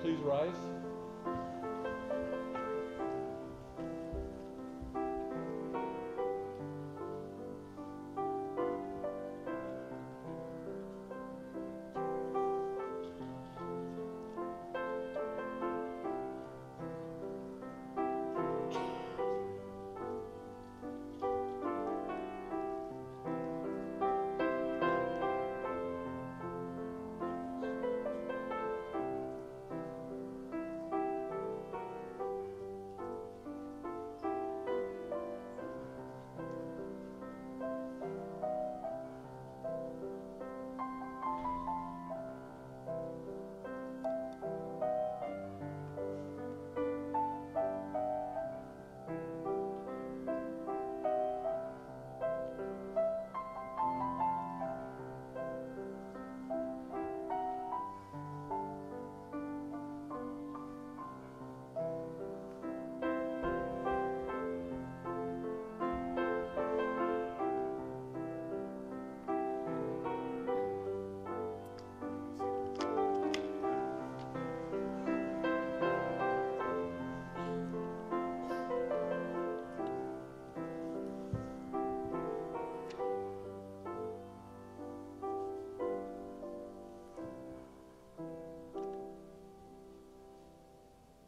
please rise?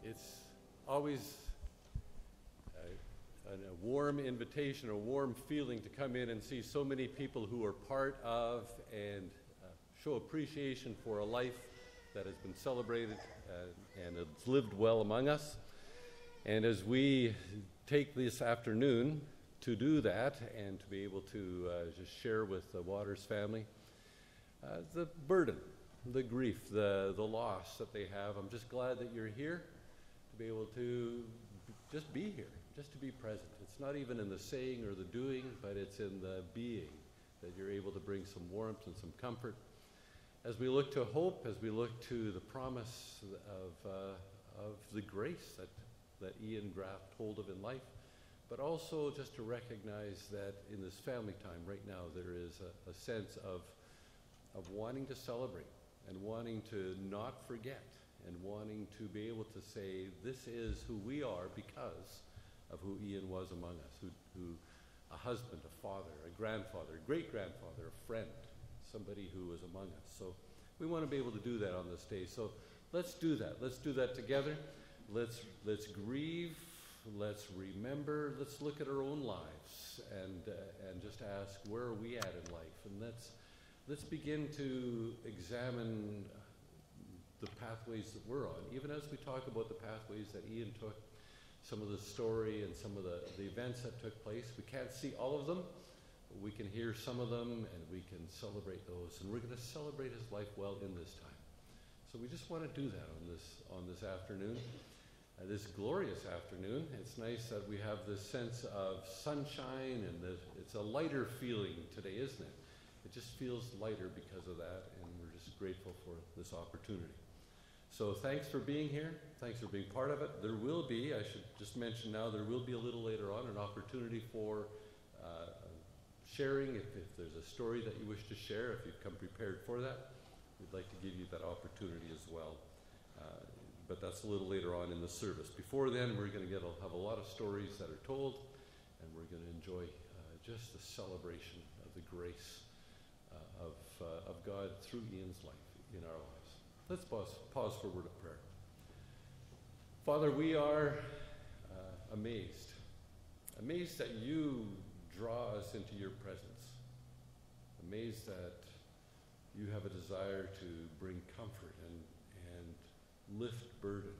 It's always a warm invitation, a warm feeling to come in and see so many people who are part of and show appreciation for a life that has been celebrated and it's lived well among us. And as we take this afternoon to do that and to be able to just share with the Waters family the burden, the grief, the loss that they have, I'm just glad that you're here to be able to just be here, just to be present. It's not even in the saying or the doing, but it's in the being that you're able to bring some warmth and some comfort. As we look to hope, as we look to the promise of the grace that Ian grabbed hold of in life, but also just to recognize that in this family time right now, there is a sense of wanting to celebrate and wanting to not forget and wanting to be able to say, this is who we are because of who Ian was among us, who a husband, a father, a grandfather, a great-grandfather, a friend, somebody who was among us. So we want to be able to do that on this day. So let's do that. Let's do that together. Let's grieve. Let's remember. Let's look at our own lives and just ask, where are we at in life? And let's begin to examine the pathways that we're on, even as we talk about the pathways that Ian took, some of the story and some of the events that took place. We can't see all of them, but we can hear some of them, and we can celebrate those. And we're going to celebrate his life well in this time. So we just want to do that on this afternoon, this glorious afternoon. It's nice that we have this sense of sunshine, and it's a lighter feeling today, isn't it? It just feels lighter because of that, and we're just grateful for this opportunity. So thanks for being here. Thanks for being part of it. There will be, I should just mention now, there will be a little later on an opportunity for sharing. If there's a story that you wish to share, if you've come prepared for that, we'd like to give you that opportunity as well. But that's a little later on in the service. Before then, we're going to have a lot of stories that are told, and we're going to enjoy just the celebration of the grace of God through Ian's life in our lives. Let's pause for a word of prayer. Father, we are amazed that you draw us into your presence, amazed that you have a desire to bring comfort and lift burden,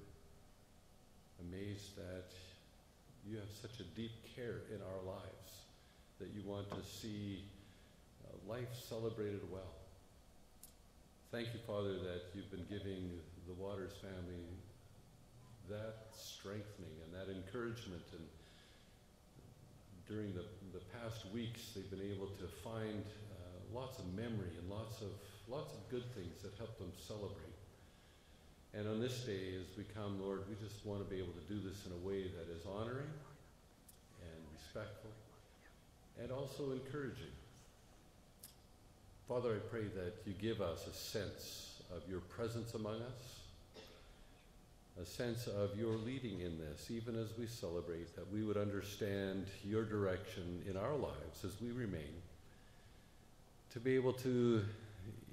amazed that you have such a deep care in our lives, that you want to see life celebrated well. Thank you, Father, that you've been giving the Waters family that strengthening and that encouragement. And during the past weeks, they've been able to find lots of memory and lots of good things that help them celebrate. And on this day, as we come, Lord, we just want to be able to do this in a way that is honoring and respectful and also encouraging. Father, I pray that you give us a sense of your presence among us, a sense of your leading in this, even as we celebrate, that we would understand your direction in our lives as we remain, to be able to,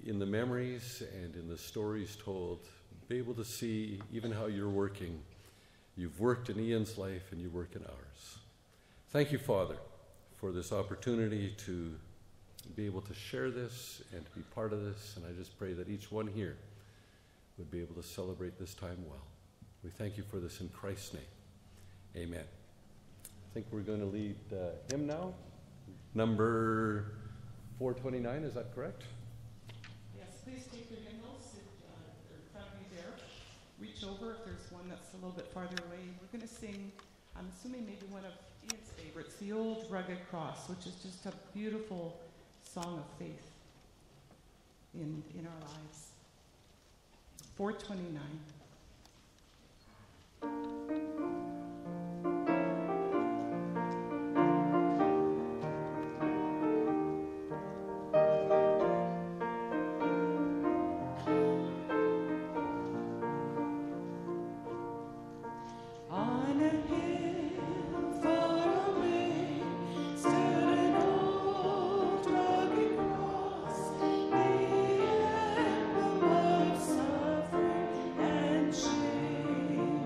in the memories and in the stories told, be able to see even how you're working. You've worked in Ian's life and you work in ours. Thank you, Father, for this opportunity to be able to share this and to be part of this, and I just pray that each one here would be able to celebrate this time well. We thank you for this in Christ's name. Amen. I think we're going to lead hymn now. Number 429, is that correct? Yes, please take your hymnals. They're in front of you there. Reach over if there's one that's a little bit farther away. We're going to sing, I'm assuming maybe one of Ian's favorites, The Old Rugged Cross, which is just a beautiful song of faith in our lives. 429. Shame.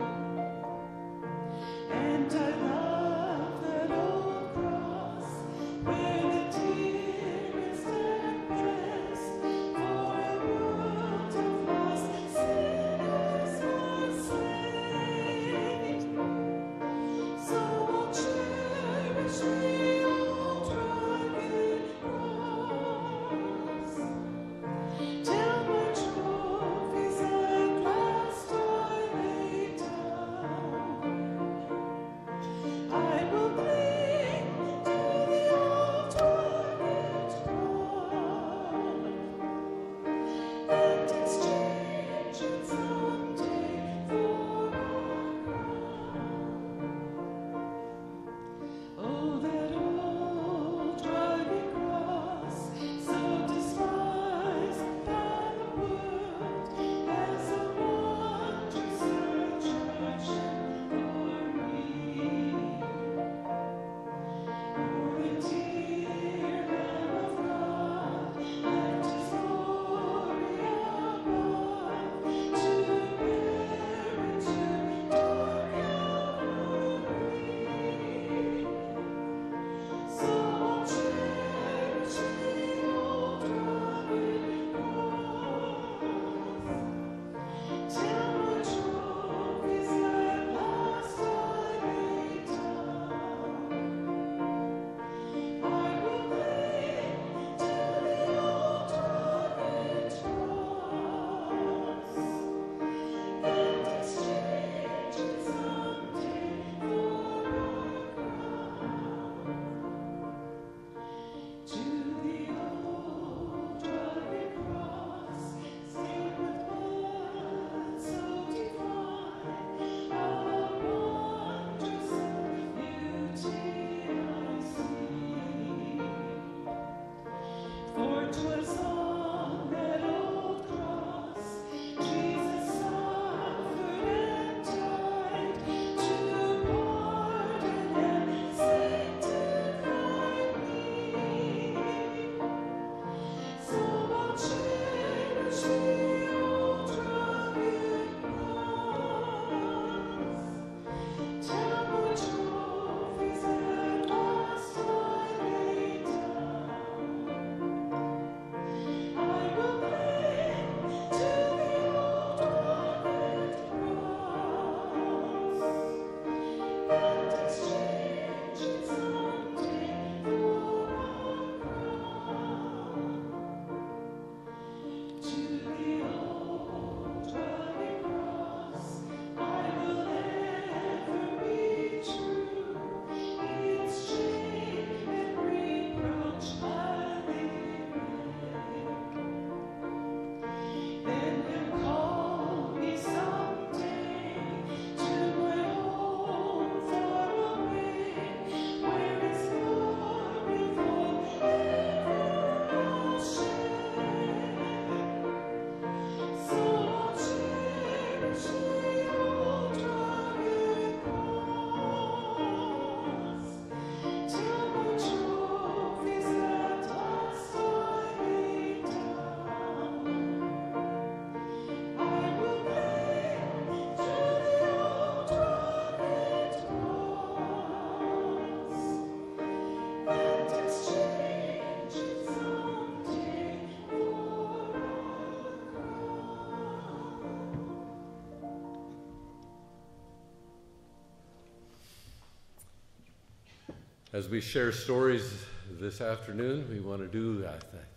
As we share stories this afternoon, we want to do,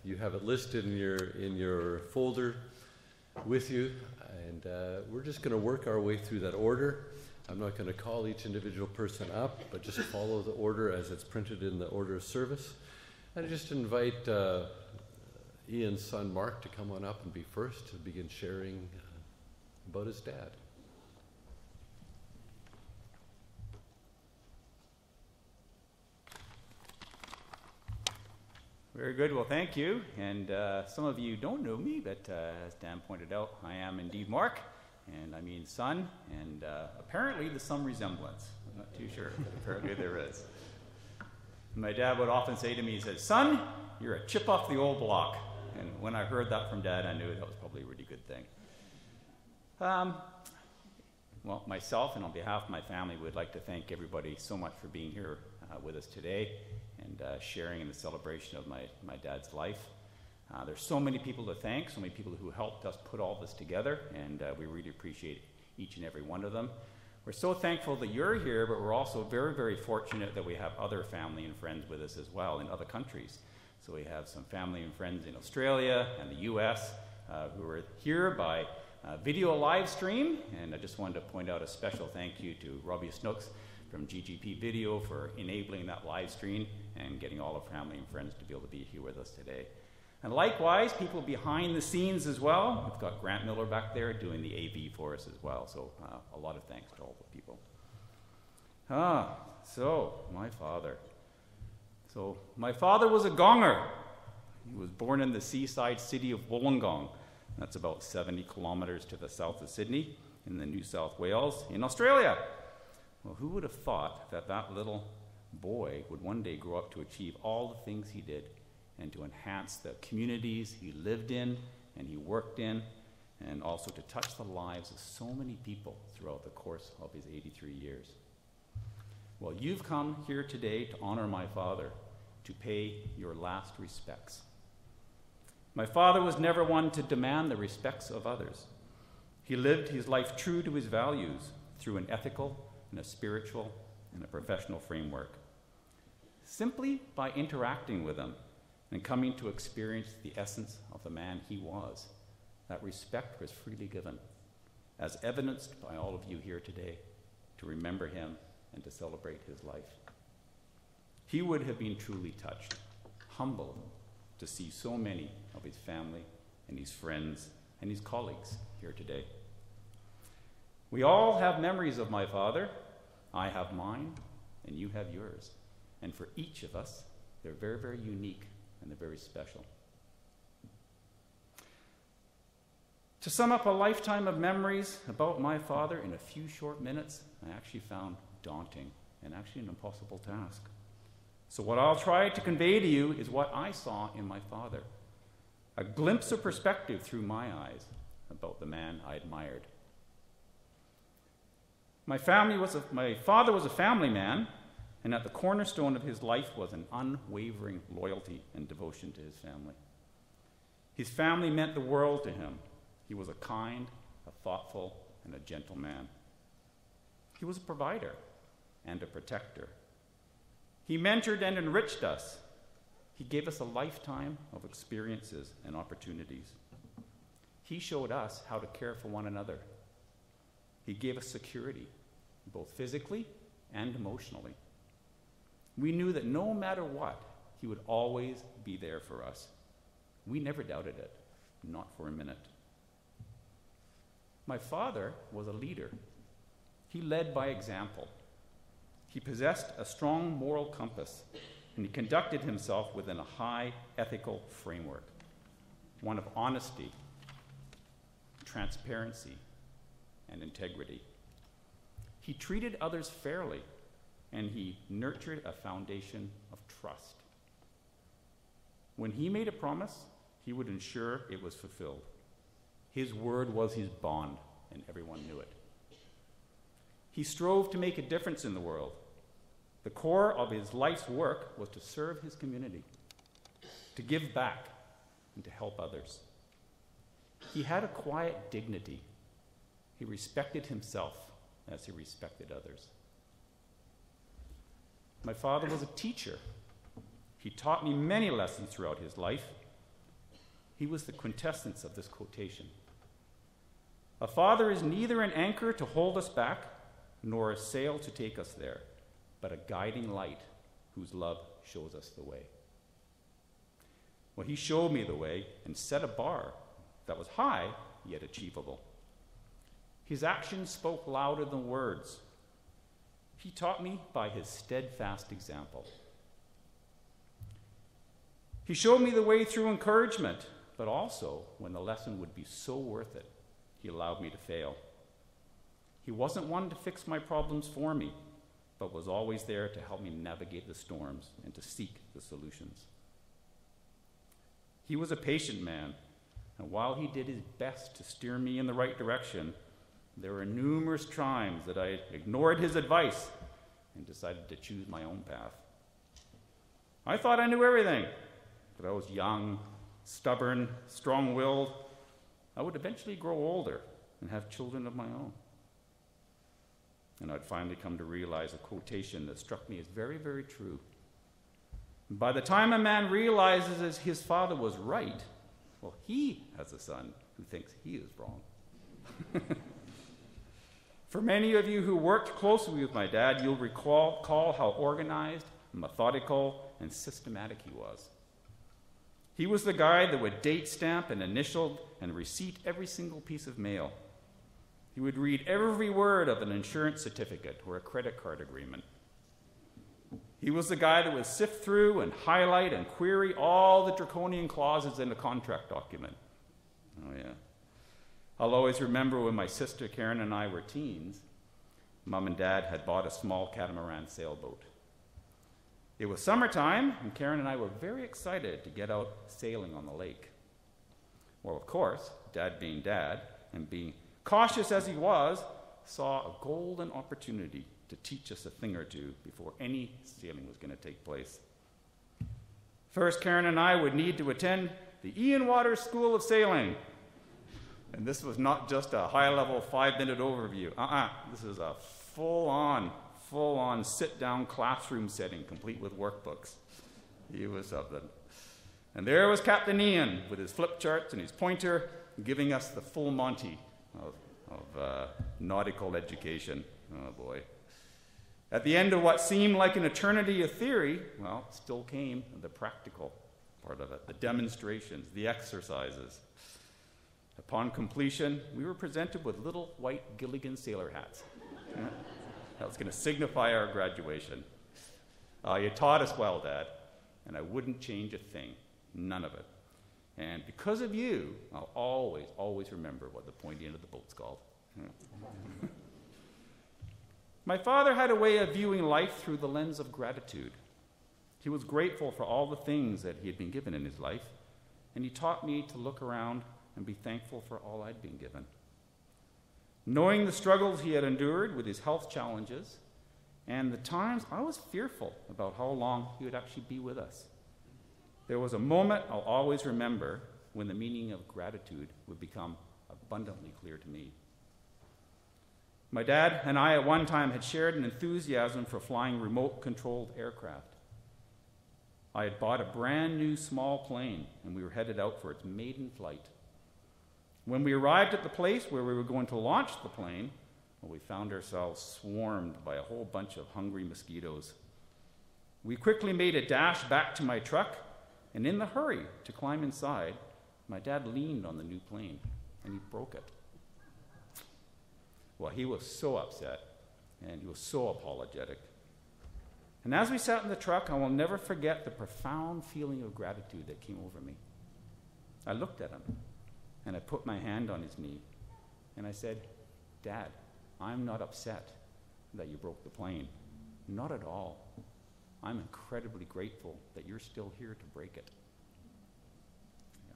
you have it listed in your folder with you, and we're just going to work our way through that order. I'm not going to call each individual person up, but just follow the order as it's printed in the order of service. I just invite Ian's son Mark to come on up and be first to begin sharing about his dad. Very good. Well, thank you. And some of you don't know me, but as Dan pointed out, I am indeed Mark, and I mean son, and apparently there's some resemblance. I'm not too sure, but apparently there is. My dad would often say to me, he said, "Son, you're a chip off the old block." And when I heard that from Dad, I knew that was probably a really good thing. Well, myself and on behalf of my family, would like to thank everybody so much for being here with us today and sharing in the celebration of my dad's life. There's so many people to thank, so many people who helped us put all this together, and we really appreciate each and every one of them. We're so thankful that you're here, but we're also very, very fortunate that we have other family and friends with us as well in other countries. So we have some family and friends in Australia and the US who are here by video live stream, and I just wanted to point out a special thank you to Robbie Snooks from GGP Video for enabling that live stream and getting all our family and friends to be able to be here with us today. And likewise, people behind the scenes as well. We've got Grant Miller back there doing the AV for us as well, so a lot of thanks to all the people. So my father. So my father was a gonger. He was born in the seaside city of Wollongong. That's about 70 kilometers to the south of Sydney in the New South Wales in Australia. Well, who would have thought that that little boy would one day grow up to achieve all the things he did and to enhance the communities he lived in and he worked in, and also to touch the lives of so many people throughout the course of his 83 years. Well, you've come here today to honor my father, to pay your last respects. My father was never one to demand the respects of others. He lived his life true to his values through an ethical and a spiritual and a professional framework. Simply by interacting with him and coming to experience the essence of the man he was, that respect was freely given, as evidenced by all of you here today, to remember him and to celebrate his life. He would have been truly touched, humbled to see so many of his family and his friends and his colleagues here today. We all have memories of my father. I have mine, and you have yours. And for each of us, they're very, very unique and they're very special. To sum up a lifetime of memories about my father in a few short minutes, I actually found daunting and actually an impossible task. So what I'll try to convey to you is what I saw in my father, a glimpse of perspective through my eyes about the man I admired. My father was a family man, and at the cornerstone of his life was an unwavering loyalty and devotion to his family. His family meant the world to him. He was a kind, a thoughtful, and a gentle man. He was a provider and a protector. He mentored and enriched us. He gave us a lifetime of experiences and opportunities. He showed us how to care for one another. He gave us security, both physically and emotionally. We knew that no matter what, he would always be there for us. We never doubted it, not for a minute. My father was a leader. He led by example. He possessed a strong moral compass, and he conducted himself within a high ethical framework, one of honesty, transparency, and integrity. He treated others fairly, and he nurtured a foundation of trust. When he made a promise, he would ensure it was fulfilled. His word was his bond, and everyone knew it. He strove to make a difference in the world. The core of his life's work was to serve his community, to give back, and to help others. He had a quiet dignity. He respected himself as he respected others. My father was a teacher. He taught me many lessons throughout his life. He was the quintessence of this quotation. A father is neither an anchor to hold us back, nor a sail to take us there, but a guiding light whose love shows us the way. Well, he showed me the way and set a bar that was high, yet achievable. His actions spoke louder than words. He taught me by his steadfast example. He showed me the way through encouragement, but also when the lesson would be so worth it, he allowed me to fail. He wasn't one to fix my problems for me, but was always there to help me navigate the storms and to seek the solutions. He was a patient man, and while he did his best to steer me in the right direction, there were numerous times that I ignored his advice and decided to choose my own path. I thought I knew everything, but I was young, stubborn, strong-willed. I would eventually grow older and have children of my own. And I'd finally come to realize a quotation that struck me as very, very true. By the time a man realizes his father was right, well, he has a son who thinks he is wrong. For many of you who worked closely with my dad, you'll recall how organized, methodical, and systematic he was. He was the guy that would date stamp and initial and receipt every single piece of mail. He would read every word of an insurance certificate or a credit card agreement. He was the guy that would sift through and highlight and query all the draconian clauses in a contract document. Oh, yeah. I'll always remember when my sister Karen and I were teens, Mom and Dad had bought a small catamaran sailboat. It was summertime, and Karen and I were very excited to get out sailing on the lake. Well, of course, Dad being Dad, and being cautious as he was, saw a golden opportunity to teach us a thing or two before any sailing was going to take place. First, Karen and I would need to attend the Ian Waters School of Sailing. And this was not just a high-level 5-minute overview. This is a full-on sit-down classroom setting, complete with workbooks. He was something. And there was Captain Ian with his flip charts and his pointer, giving us the full Monty of nautical education. Oh, boy. At the end of what seemed like an eternity of theory, well, still came the practical part of it, the demonstrations, the exercises. Upon completion, we were presented with little white Gilligan sailor hats. That was going to signify our graduation. You taught us well, Dad, and I wouldn't change a thing, none of it. And because of you, I'll always remember what the pointy end of the boat's called. My father had a way of viewing life through the lens of gratitude. He was grateful for all the things that he had been given in his life, and he taught me to look around and be thankful for all I'd been given. Knowing the struggles he had endured with his health challenges and the times I was fearful about how long he would actually be with us, there was a moment I'll always remember when the meaning of gratitude would become abundantly clear to me. My dad and I at one time had shared an enthusiasm for flying remote-controlled aircraft. I had bought a brand new small plane, and we were headed out for its maiden flight. When we arrived at the place where we were going to launch the plane, well, we found ourselves swarmed by a whole bunch of hungry mosquitoes. We quickly made a dash back to my truck, and in the hurry to climb inside, my dad leaned on the new plane, and he broke it. Well, he was so upset, and he was so apologetic. And as we sat in the truck, I will never forget the profound feeling of gratitude that came over me. I looked at him, and I put my hand on his knee, and I said, "Dad, I'm not upset that you broke the plane. Not at all. I'm incredibly grateful that you're still here to break it." Yeah.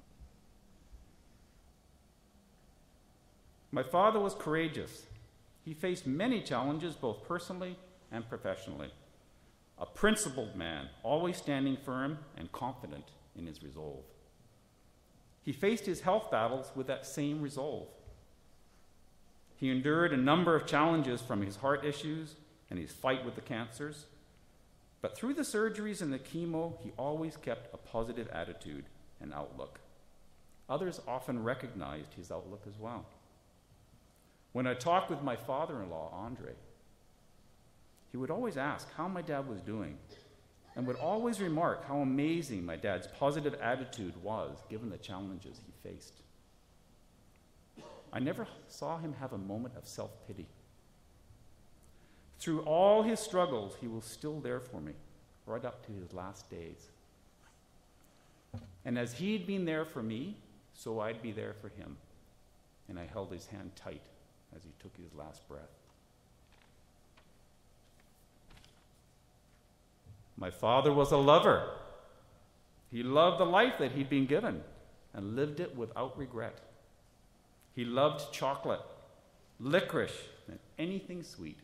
My father was courageous. He faced many challenges, both personally and professionally. A principled man, always standing firm and confident in his resolve. He faced his health battles with that same resolve. He endured a number of challenges from his heart issues and his fight with the cancers, But through the surgeries and the chemo, he always kept a positive attitude and outlook. Others often recognized his outlook as well. When I talked with my father-in-law, Andre, he would always ask how my dad was doing and would always remark how amazing my dad's positive attitude was given the challenges he faced. I never saw him have a moment of self-pity. Through all his struggles, he was still there for me, right up to his last days. And as he'd been there for me, so I'd be there for him. And I held his hand tight as he took his last breath. My father was a lover. He loved the life that he'd been given and lived it without regret. He loved chocolate, licorice, and anything sweet.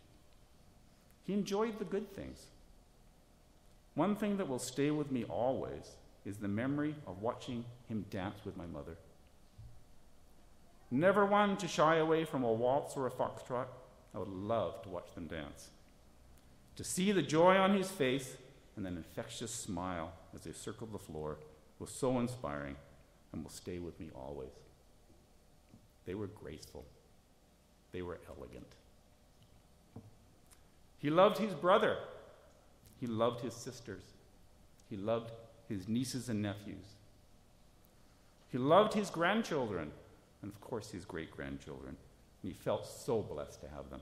He enjoyed the good things. One thing that will stay with me always is the memory of watching him dance with my mother. Never one to shy away from a waltz or a foxtrot, I would love to watch them dance. To see the joy on his face and an infectious smile as they circled the floor was so inspiring and will stay with me always. They were graceful. They were elegant. He loved his brother. He loved his sisters. He loved his nieces and nephews. He loved his grandchildren, and of course his great-grandchildren, and he felt so blessed to have them.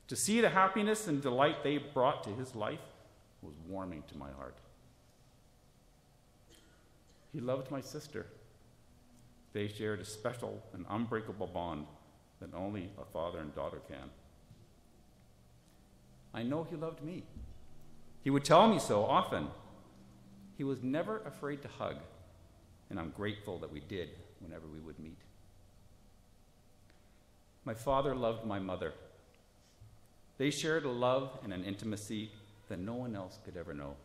To see the happiness and delight they brought to his life was warming to my heart. He loved my sister. They shared a special and unbreakable bond that only a father and daughter can. I know he loved me. He would tell me so often. He was never afraid to hug, and I'm grateful that we did whenever we would meet. My father loved my mother. They shared a love and an intimacy that no one else could ever know.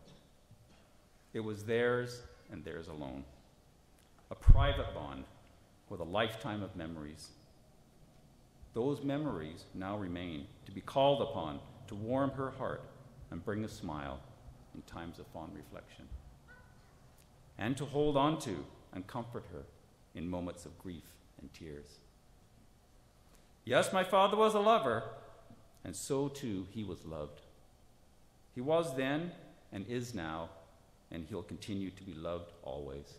It was theirs and theirs alone, a private bond with a lifetime of memories. Those memories now remain to be called upon to warm her heart and bring a smile in times of fond reflection, and to hold on to and comfort her in moments of grief and tears. Yes, my father was a lover, and so too he was loved. He was then and is now, and he'll continue to be loved always.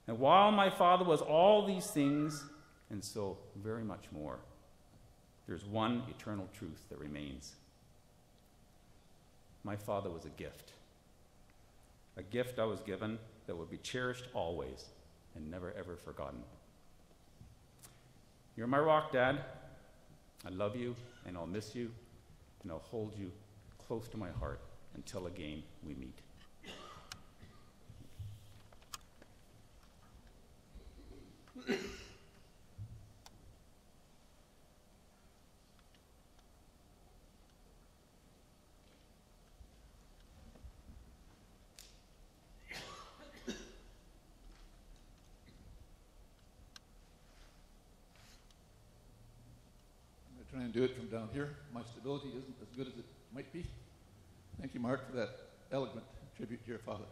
And while my father was all these things and so very much more, there's one eternal truth that remains. My father was a gift I was given that will be cherished always and never ever forgotten. You're my rock, Dad. I love you, and I'll miss you, and I'll hold you close to my heart until again we meet. Try and do it from down here. My stability isn't as good as it might be. Thank you, Mark, for that eloquent tribute to your father.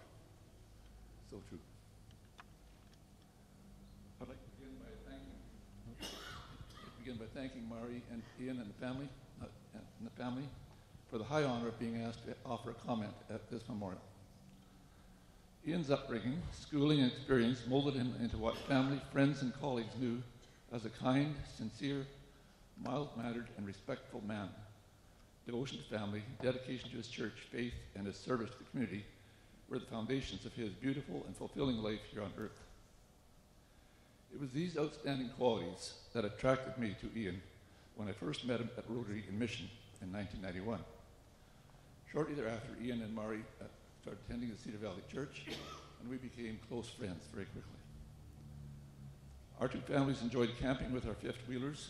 So true. I'd like to begin by thanking Mari and Ian and the family for the high honor of being asked to offer a comment at this memorial. Ian's upbringing, schooling, and experience molded him into what family, friends, and colleagues knew as a kind, sincere, mild-mannered, and respectful man. Devotion to family, dedication to his church, faith, and his service to the community were the foundations of his beautiful and fulfilling life here on earth. It was these outstanding qualities that attracted me to Ian when I first met him at Rotary in Mission in 1991. Shortly thereafter, Ian and Mari started attending the Cedar Valley Church, and we became close friends very quickly. Our two families enjoyed camping with our fifth-wheelers.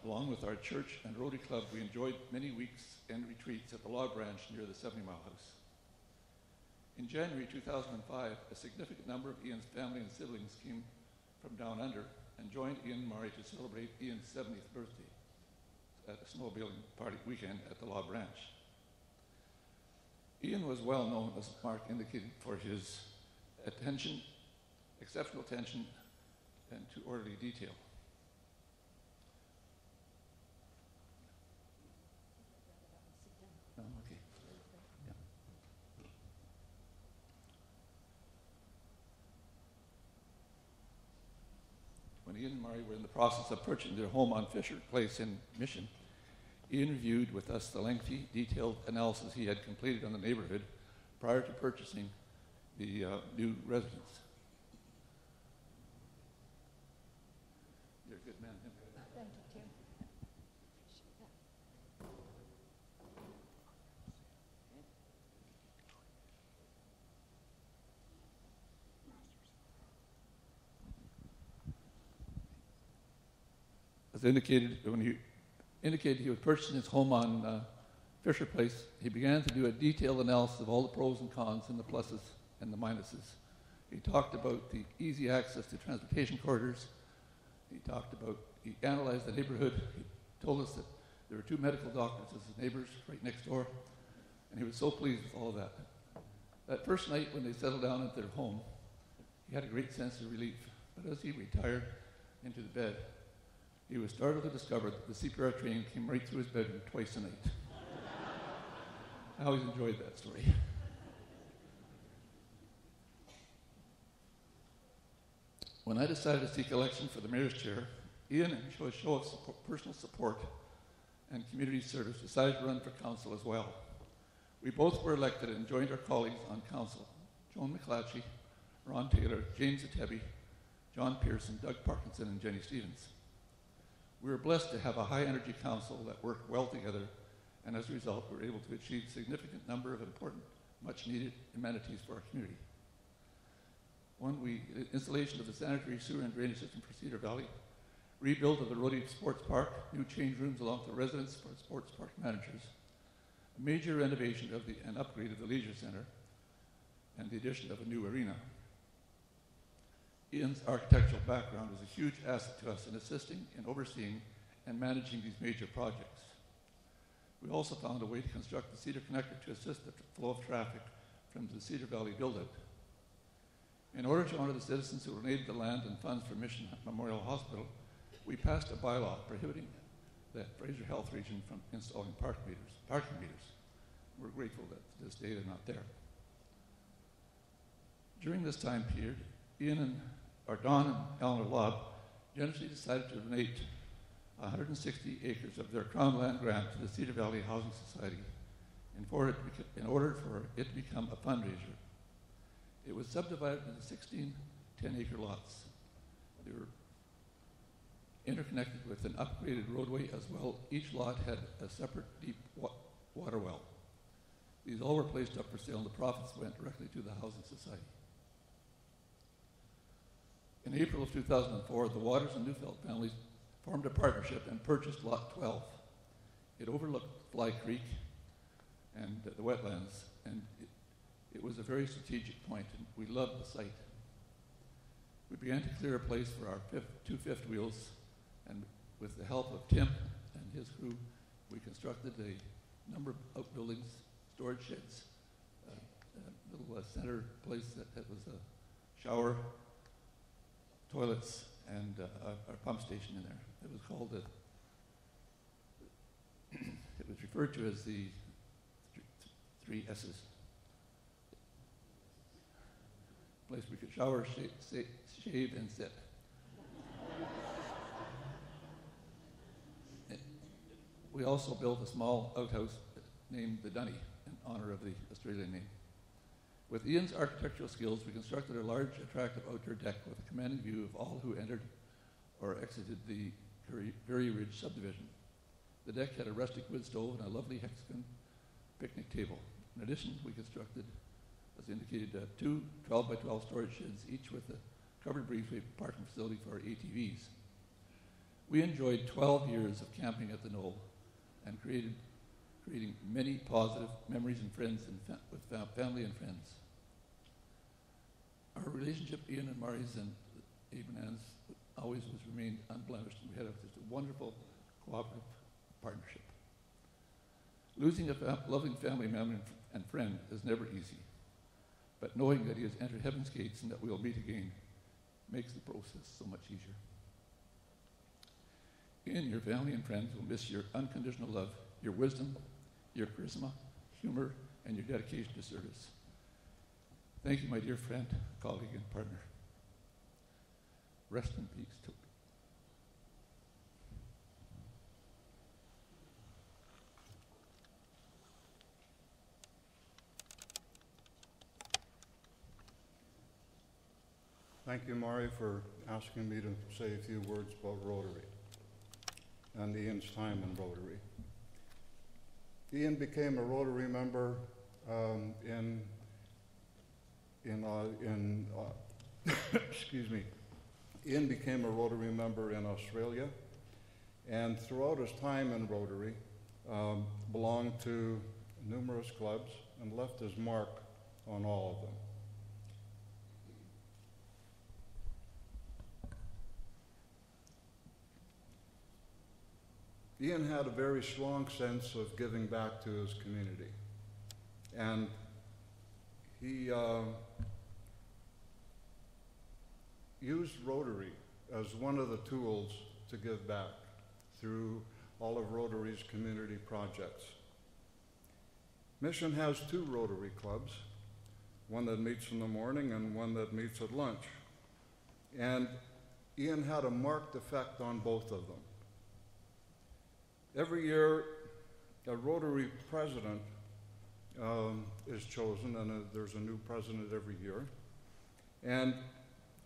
Along with our church and Rotary Club, we enjoyed many weeks and retreats at the Log Ranch near the 70 Mile House. In January 2005, a significant number of Ian's family and siblings came from down under and joined Ian and Mari to celebrate Ian's 70th birthday at a snowmobiling party weekend at the Log Ranch. Ian was well known, as Mark indicated, for his attention, exceptional attention, and to orderly detail. Oh, okay. Yeah. When Ian and Mary were in the process of purchasing their home on Fisher Place in Mission, Ian reviewed with us the lengthy, detailed analysis he had completed on the neighborhood prior to purchasing the new residence. You're a good man. Thank you, Tim. As indicated, when he indicated he was purchasing his home on Fisher Place, he began to do a detailed analysis of all the pros and cons and the pluses and the minuses. He talked about the easy access to transportation corridors. He analyzed the neighborhood. He told us that there were 2 medical doctors as his neighbors right next door, and he was so pleased with all of that. That first night when they settled down at their home, he had a great sense of relief. But as he retired into the bed, he was startled to discover that the CPR train came right through his bedroom twice a night. I always enjoyed that story. When I decided to seek election for the mayor's chair, Ian, in a show of personal support and community service, decided to run for council as well. We both were elected and joined our colleagues on council, Joan McClatchy, Ron Taylor, James Atebi, John Pearson, Doug Parkinson, and Jenny Stevens. We were blessed to have a high-energy council that worked well together, and as a result, we were able to achieve a significant number of important, much-needed amenities for our community. Installation of the sanitary sewer and drainage system for Cedar Valley, rebuild of the Rotary Sports Park, new change rooms along with the residence for sports park managers, a major renovation of and upgrade of the leisure center, and the addition of a new arena. Ian's architectural background was a huge asset to us in assisting in overseeing and managing these major projects. We also found a way to construct the Cedar Connector to assist the flow of traffic from the Cedar Valley build-out. In order to honor the citizens who donated the land and funds for Mission Memorial Hospital, we passed a bylaw prohibiting the Fraser Health Region from installing parking meters. We're grateful that to this day they're not there. During this time period, Don and Eleanor Lobb generously decided to donate 160 acres of their Crown land grant to the Cedar Valley Housing Society in order for it to become a fundraiser. It was subdivided into 16 10-acre lots. They were interconnected with an upgraded roadway as well. Each lot had a separate deep water well. These all were placed up for sale, and the profits went directly to the Housing Society. In April of 2004, the Waters and Neufeld families formed a partnership and purchased Lot 12. It overlooked Fly Creek and the wetlands, and it was a very strategic point, and we loved the site. We began to clear a place for our 2 fifth wheels, and with the help of Tim and his crew, we constructed a number of outbuildings, storage sheds, a little center place that was a shower, toilets, and our pump station in there. It was called it was referred to as the 3 S's. Place we could shower, shave, and sit. We also built a small outhouse named the Dunny in honor of the Australian name. With Ian's architectural skills, we constructed a large, attractive outdoor deck with a commanding view of all who entered or exited the Curry Ridge subdivision. The deck had a rustic wood stove and a lovely hexagon picnic table. In addition, we constructed, as indicated, 2 12 by 12 storage sheds, each with a covered breezeway parking facility for our ATVs. We enjoyed 12 years of camping at the Knoll and creating many positive memories and friends with family and friends. Our relationship, Ian and Mari's and Abe and Ann's, always has remained unblemished. We had just a wonderful cooperative partnership. Losing a loving family member and friend is never easy, but knowing that he has entered heaven's gates and that we will meet again makes the process so much easier. Ian, your family and friends will miss your unconditional love, your wisdom, your charisma, humor, and your dedication to service. Thank you, my dear friend, colleague, and partner. Rest in peace, Toby. Thank you, Mari, for asking me to say a few words about Rotary and Ian's time in Rotary. Ian became a Rotary member excuse me. Ian became a Rotary member in Australia, and throughout his time in Rotary, belonged to numerous clubs and left his mark on all of them. Ian had a very strong sense of giving back to his community, and he used Rotary as one of the tools to give back through all of Rotary's community projects. Mission has 2 Rotary clubs, one that meets in the morning and one that meets at lunch. And Ian had a marked effect on both of them. Every year, a Rotary president is chosen, and there's a new president every year. And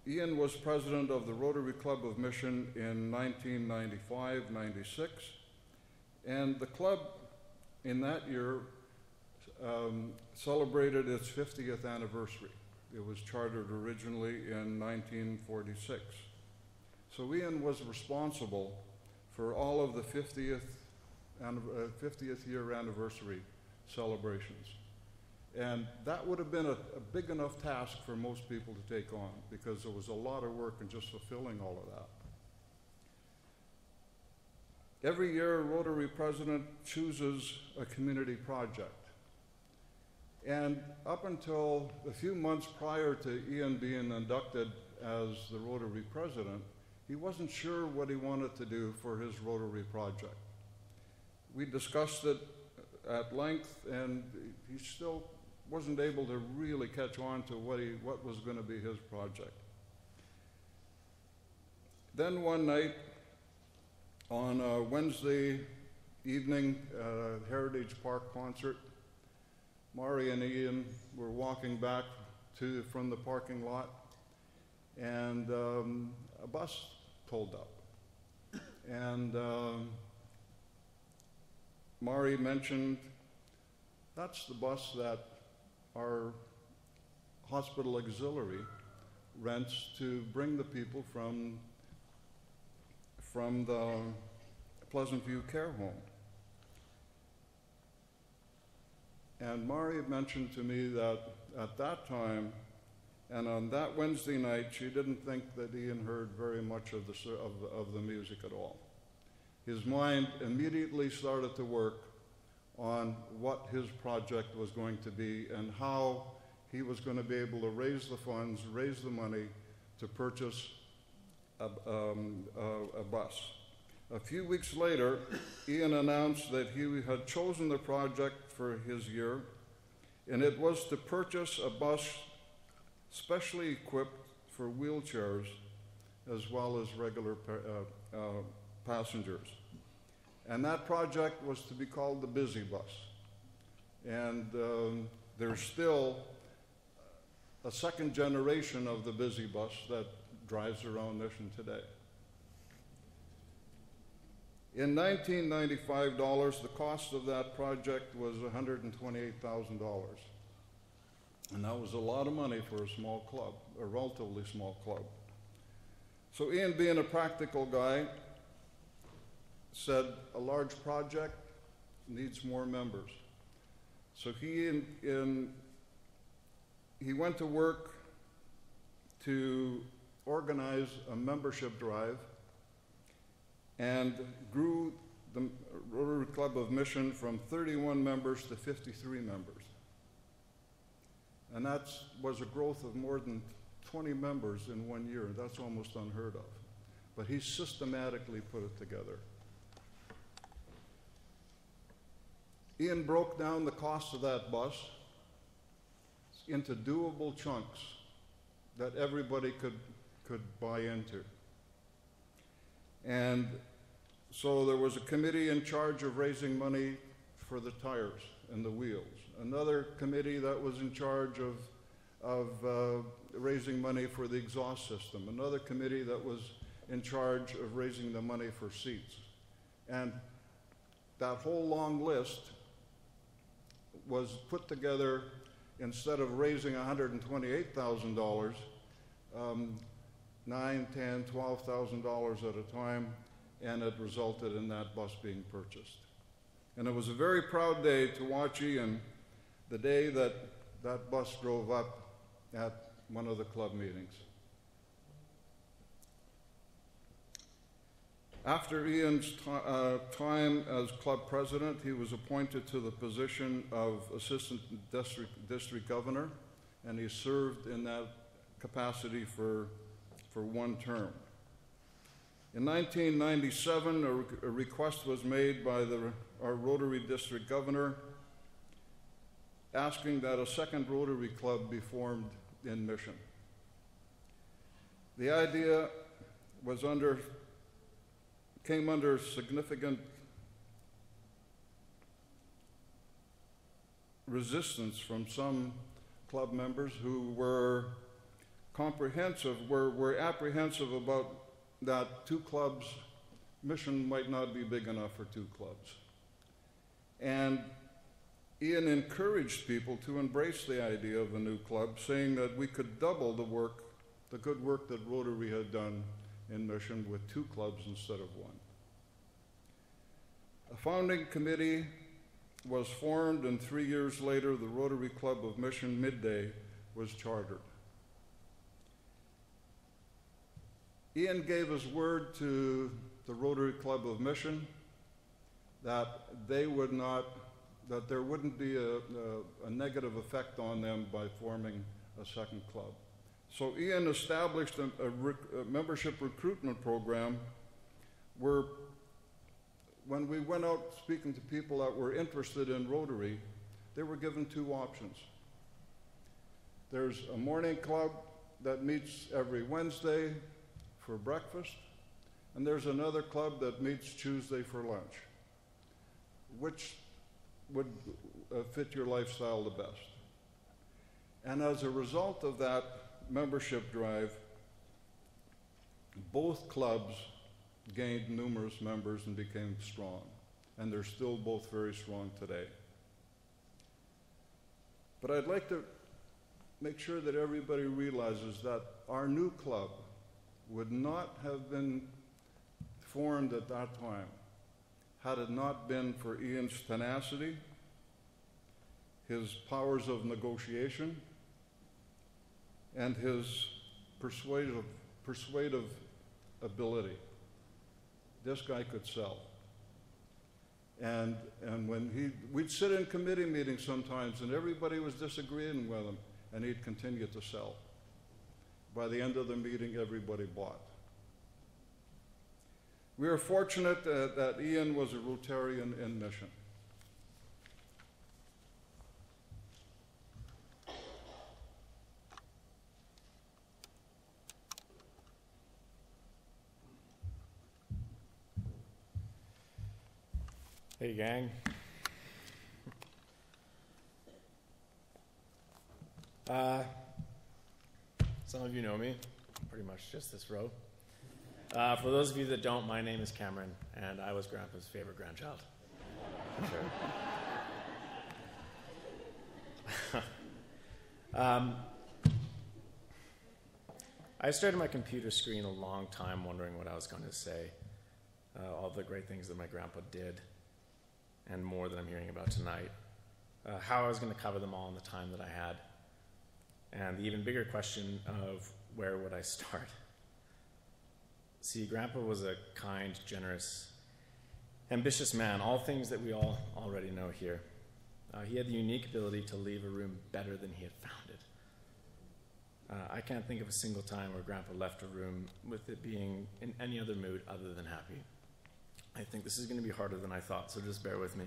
Ian was president of the Rotary Club of Mission in 1995-96, and the club in that year celebrated its 50th anniversary. It was chartered originally in 1946. So Ian was responsible for all of the 50th year anniversary celebrations. And that would have been a big enough task for most people to take on, because there was a lot of work in just fulfilling all of that. Every year, a Rotary president chooses a community project. And up until a few months prior to Ian being inducted as the Rotary president, he wasn't sure what he wanted to do for his Rotary project. We discussed it at length, and he still wasn't able to really catch on to what was going to be his project. Then one night, on a Wednesday evening Heritage Park concert, Mari and Ian were walking back from the parking lot, and a bus pulled up. And Mari mentioned, that's the bus that our hospital auxiliary rents to bring the people from the Pleasant View Care Home. And Mari had mentioned to me that at that time, and on that Wednesday night, she didn't think that Ian heard very much of the music at all. His mind immediately started to work on what his project was going to be and how he was going to be able to raise the funds, raise the money to purchase a bus. A few weeks later, Ian announced that he had chosen the project for his year, and it was to purchase a bus specially equipped for wheelchairs as well as regular passengers. And that project was to be called the Busy Bus. And there's still a second generation of the Busy Bus that drives around Mission today. In $1995, the cost of that project was $128,000. And that was a lot of money for a small club, a relatively small club. So Ian, being a practical guy, said a large project needs more members. So he went to work to organize a membership drive and grew the Rotary Club of Mission from 31 members to 53 members. And that was a growth of more than 20 members in 1 year. That's almost unheard of. But he systematically put it together. Ian broke down the cost of that bus into doable chunks that everybody could buy into. And so there was a committee in charge of raising money for the tires and the wheels. Another committee that was in charge of raising money for the exhaust system. Another committee that was in charge of raising the money for seats. And that whole long list was put together, instead of raising $128,000, $9,000, $10,000, $12,000 at a time, and it resulted in that bus being purchased. And it was a very proud day to watch Ian the day that that bus drove up at one of the club meetings. After Ian's time as club president, he was appointed to the position of assistant district governor, and he served in that capacity for 1 term. In 1997, a request was made by our Rotary district governor asking that a second Rotary club be formed in Mission. The idea was came under significant resistance from some club members who were were apprehensive about that 2 clubs, Mission might not be big enough for 2 clubs. And Ian encouraged people to embrace the idea of a new club, saying that we could double the good work that Rotary had done in Mission with 2 clubs instead of 1. A founding committee was formed, and 3 years later, the Rotary Club of Mission Midday was chartered. Ian gave his word to the Rotary Club of Mission that there wouldn't be a negative effect on them by forming a second club. So Ian established a membership recruitment program where, when we went out speaking to people that were interested in Rotary, they were given 2 options. There's a morning club that meets every Wednesday for breakfast, and there's another club that meets Tuesday for lunch. Which would fit your lifestyle the best? And as a result of that membership drive, both clubs gained numerous members and became strong, and they're still both very strong today. But I'd like to make sure that everybody realizes that our new club would not have been formed at that time had it not been for Ian's tenacity, his powers of negotiation, and his persuasive ability. This guy could sell. And when we'd sit in committee meetings sometimes, and everybody was disagreeing with him, and he'd continue to sell. By the end of the meeting, everybody bought. We are fortunate that Ian was a Rotarian in Mission. Hey gang. Some of you know me, pretty much just this row. For those of you that don't, my name is Cameron, and I was Grandpa's favorite grandchild. For sure. I stared at my computer screen a long time wondering what I was going to say. All the great things that my grandpa did, and more that I'm hearing about tonight. How I was going to cover them all in the time that I had. And the even bigger question of where would I start? See, Grandpa was a kind, generous, Ambitious man, all things that we all already know here. He had the unique ability to leave a room better than he had found it. I can't think of a single time where Grandpa left a room with it being in any other mood other than happy. I think this is going to be harder than I thought, so just bear with me.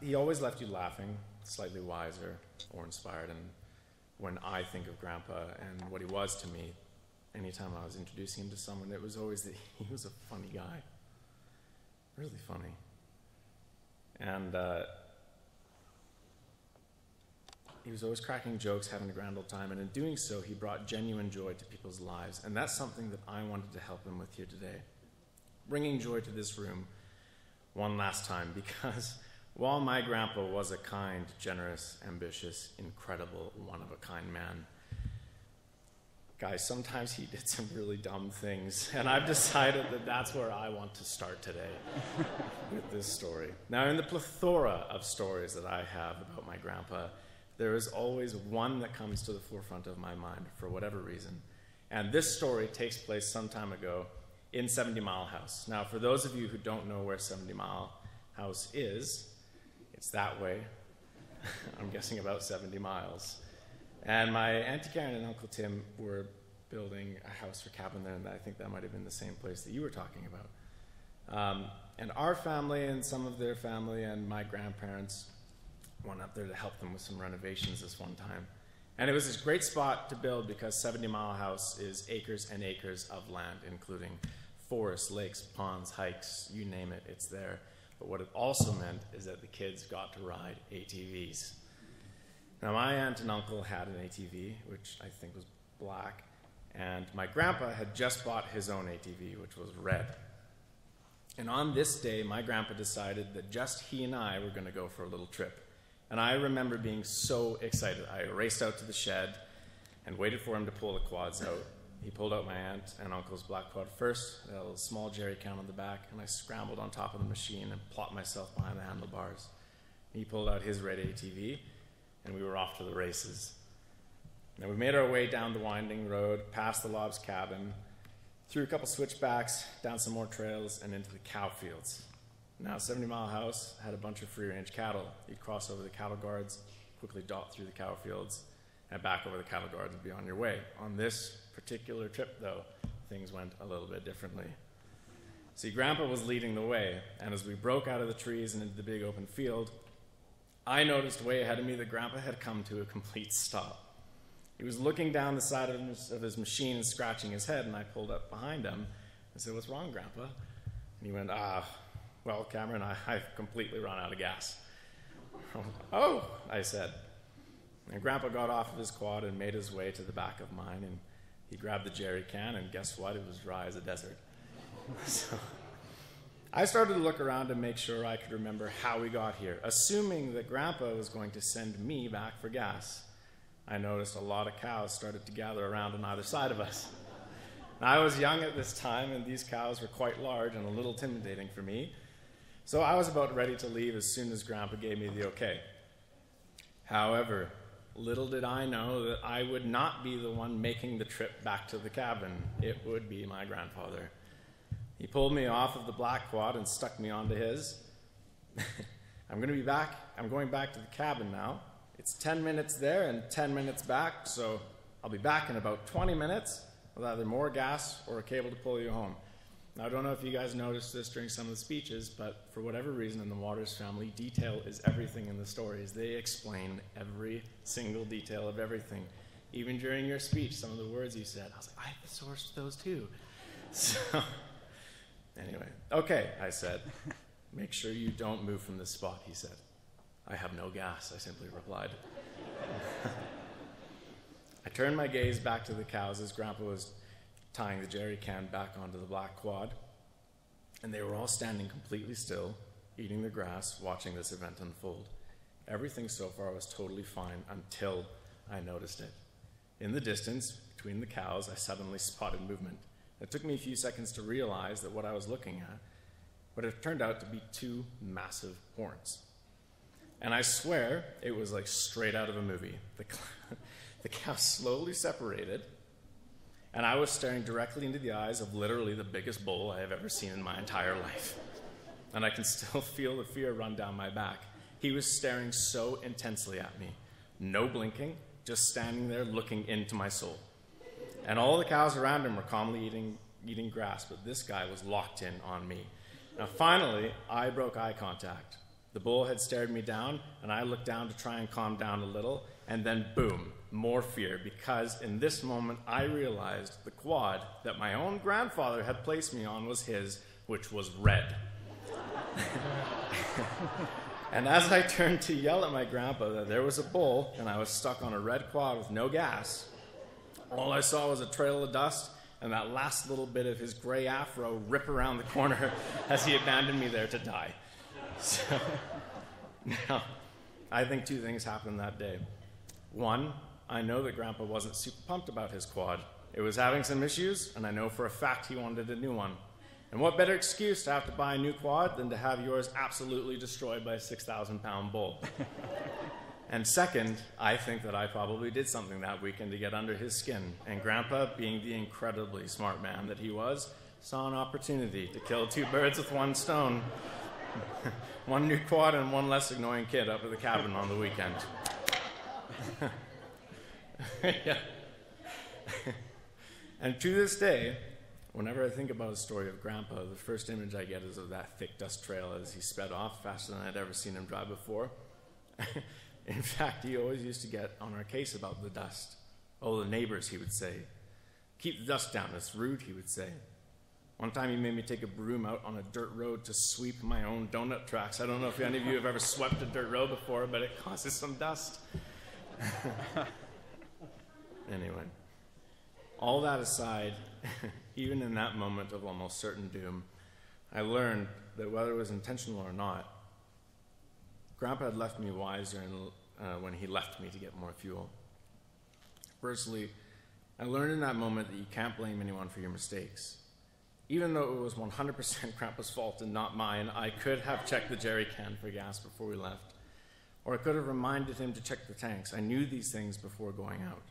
He always left you laughing, slightly wiser or inspired, and when I think of Grandpa and what he was to me, anytime I was introducing him to someone, it was always that he was a funny guy. Really funny. And he was always cracking jokes, having a grand old time, and in doing so, he brought genuine joy to people's lives. And that's something that I wanted to help him with here today. Bringing joy to this room one last time, because while my grandpa was a kind, generous, ambitious, incredible, one-of-a-kind man, guys, sometimes he did some really dumb things, and I've decided that that's where I want to start today with this story. Now, in the plethora of stories that I have about my grandpa, there is always one that comes to the forefront of my mind for whatever reason, and this story takes place some time ago in 70 Mile House. Now, for those of you who don't know where 70 Mile House is, it's that way. I'm guessing about 70 miles. And my Auntie Karen and Uncle Tim were building a house or cabin there, and I think that might have been the same place that you were talking about. And our family and some of their family and my grandparents went up there to help them with some renovations this one time. And it was this great spot to build because 70 Mile House is acres and acres of land, including forests, lakes, ponds, hikes, you name it, it's there. But what it also meant is that the kids got to ride ATVs. Now, my aunt and uncle had an ATV, which I think was black, and my grandpa had just bought his own ATV, which was red. And on this day, my grandpa decided that just he and I were going to go for a little trip. And I remember being so excited. I raced out to the shed and waited for him to pull the quads out. He pulled out my aunt and uncle's black quad first, a little small jerry can on the back, and I scrambled on top of the machine and plopped myself behind the handlebars. He pulled out his red ATV, and we were off to the races. Now, we made our way down the winding road, past the Lob's cabin, through a couple switchbacks, down some more trails, and into the cow fields. Now, 70 Mile House had a bunch of free-range cattle. You'd cross over the cattle guards, quickly dot through the cow fields, and back over the cattle guards and be on your way. On this particular trip, though, things went a little bit differently. See, Grandpa was leading the way, and as we broke out of the trees and into the big open field, I noticed way ahead of me that Grandpa had come to a complete stop. He was looking down the side of his machine and scratching his head, and I pulled up behind him and said, "What's wrong, Grandpa?" And he went, well, Cameron, I've completely run out of gas." "Oh," I said. And Grandpa got off of his quad and made his way to the back of mine, and he grabbed the jerry can, and guess what? It was dry as a desert. So I started to look around to make sure I could remember how we got here, assuming that Grandpa was going to send me back for gas. I noticed a lot of cows started to gather around on either side of us. Now, I was young at this time, and these cows were quite large and a little intimidating for me. So I was about ready to leave as soon as Grandpa gave me the okay. However, little did I know that I would not be the one making the trip back to the cabin. It would be my grandfather. He pulled me off of the black quad and stuck me onto his. I'm going back to the cabin now. It's 10 minutes there and 10 minutes back, so I'll be back in about 20 minutes with either more gas or a cable to pull you home. Now, I don't know if you guys noticed this during some of the speeches, but for whatever reason in the Waters family, detail is everything in the stories. They explain every single detail of everything. Even during your speech, some of the words you said, I was like, I sourced those too. So, anyway, okay, I said. "Make sure you don't move from this spot," he said. "I have no gas," I simply replied. I turned my gaze back to the cows as Grandpa was tying the jerry can back onto the black quad, and they were all standing completely still, eating the grass, watching this event unfold. Everything so far was totally fine until I noticed it. In the distance, between the cows, I suddenly spotted movement. It took me a few seconds to realize that what I was looking at, but it turned out to be two massive horns. And I swear it was like straight out of a movie. The cows slowly separated, and I was staring directly into the eyes of literally the biggest bull I have ever seen in my entire life. And I can still feel the fear run down my back. He was staring so intensely at me. No blinking, just standing there looking into my soul. And all the cows around him were calmly eating grass, but this guy was locked in on me. Now finally, I broke eye contact. The bull had stared me down, and I looked down to try and calm down a little, and then boom, more fear, because in this moment I realized the quad that my own grandfather had placed me on was his, which was red. And as I turned to yell at my grandpa that there was a bull and I was stuck on a red quad with no gas, all I saw was a trail of dust and that last little bit of his gray afro rip around the corner as he abandoned me there to die. So, now, I think two things happened that day. One, I know that Grandpa wasn't super pumped about his quad. It was having some issues, and I know for a fact he wanted a new one. And what better excuse to have to buy a new quad than to have yours absolutely destroyed by a 6,000-pound bull? And second, I think that I probably did something that weekend to get under his skin. And Grandpa, being the incredibly smart man that he was, saw an opportunity to kill two birds with one stone. One new quad and one less annoying kid up at the cabin on the weekend. Yeah. And to this day, whenever I think about the story of Grandpa, the first image I get is of that thick dust trail as he sped off faster than I'd ever seen him drive before. In fact, he always used to get on our case about the dust. Oh, the neighbors, he would say. Keep the dust down, it's rude, he would say. One time he made me take a broom out on a dirt road to sweep my own donut tracks. I don't know if any of you have ever swept a dirt road before, but it causes some dust. Anyway, all that aside, even in that moment of almost certain doom, I learned that whether it was intentional or not, Grandpa had left me wiser when he left me to get more fuel. Firstly, I learned in that moment that you can't blame anyone for your mistakes. Even though it was 100% Grandpa's fault and not mine, I could have checked the jerry can for gas before we left. Or I could have reminded him to check the tanks. I knew these things before going out.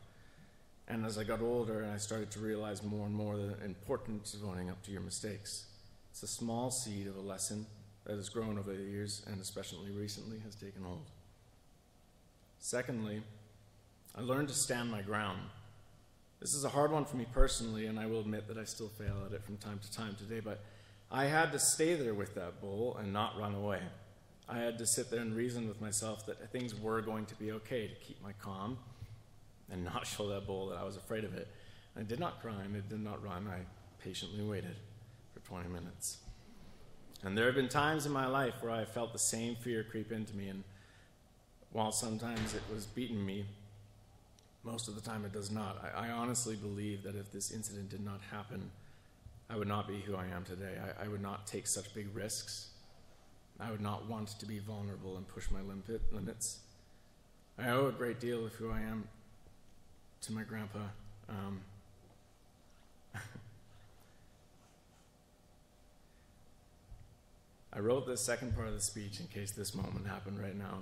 And as I got older, I started to realize more and more the importance of owning up to your mistakes. It's a small seed of a lesson that has grown over the years and especially recently has taken hold. Secondly, I learned to stand my ground. This is a hard one for me personally, and I will admit that I still fail at it from time to time today, but I had to stay there with that bull and not run away. I had to sit there and reason with myself that things were going to be okay, to keep my calm and not show that bull that I was afraid of it. I did not cry and I did not run. I patiently waited for 20 minutes. And there have been times in my life where I felt the same fear creep into me, and while sometimes it was beating me, most of the time it does not. I honestly believe that if this incident did not happen, I would not be who I am today. I would not take such big risks. I would not want to be vulnerable and push my limits. I owe a great deal of who I am to my grandpa. I wrote this second part of the speech in case this moment happened right now.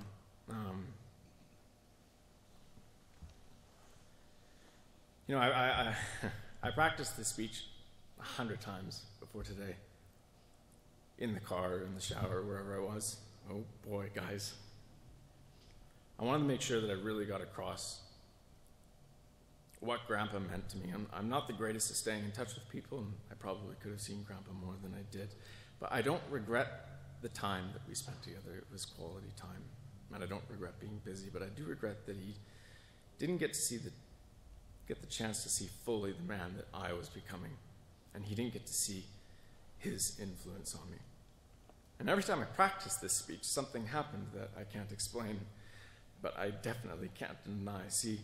You know, I practiced this speech 100 times before today. In the car, in the shower, wherever I was. Oh boy, guys. I wanted to make sure that I really got across what Grandpa meant to me. I'm not the greatest at staying in touch with people, and I probably could have seen Grandpa more than I did. But I don't regret the time that we spent together. It was quality time. And I don't regret being busy, but I do regret that he didn't get the chance to see fully the man that I was becoming. And he didn't get to see his influence on me. And every time I practice this speech, something happened that I can't explain, but I definitely can't deny. See,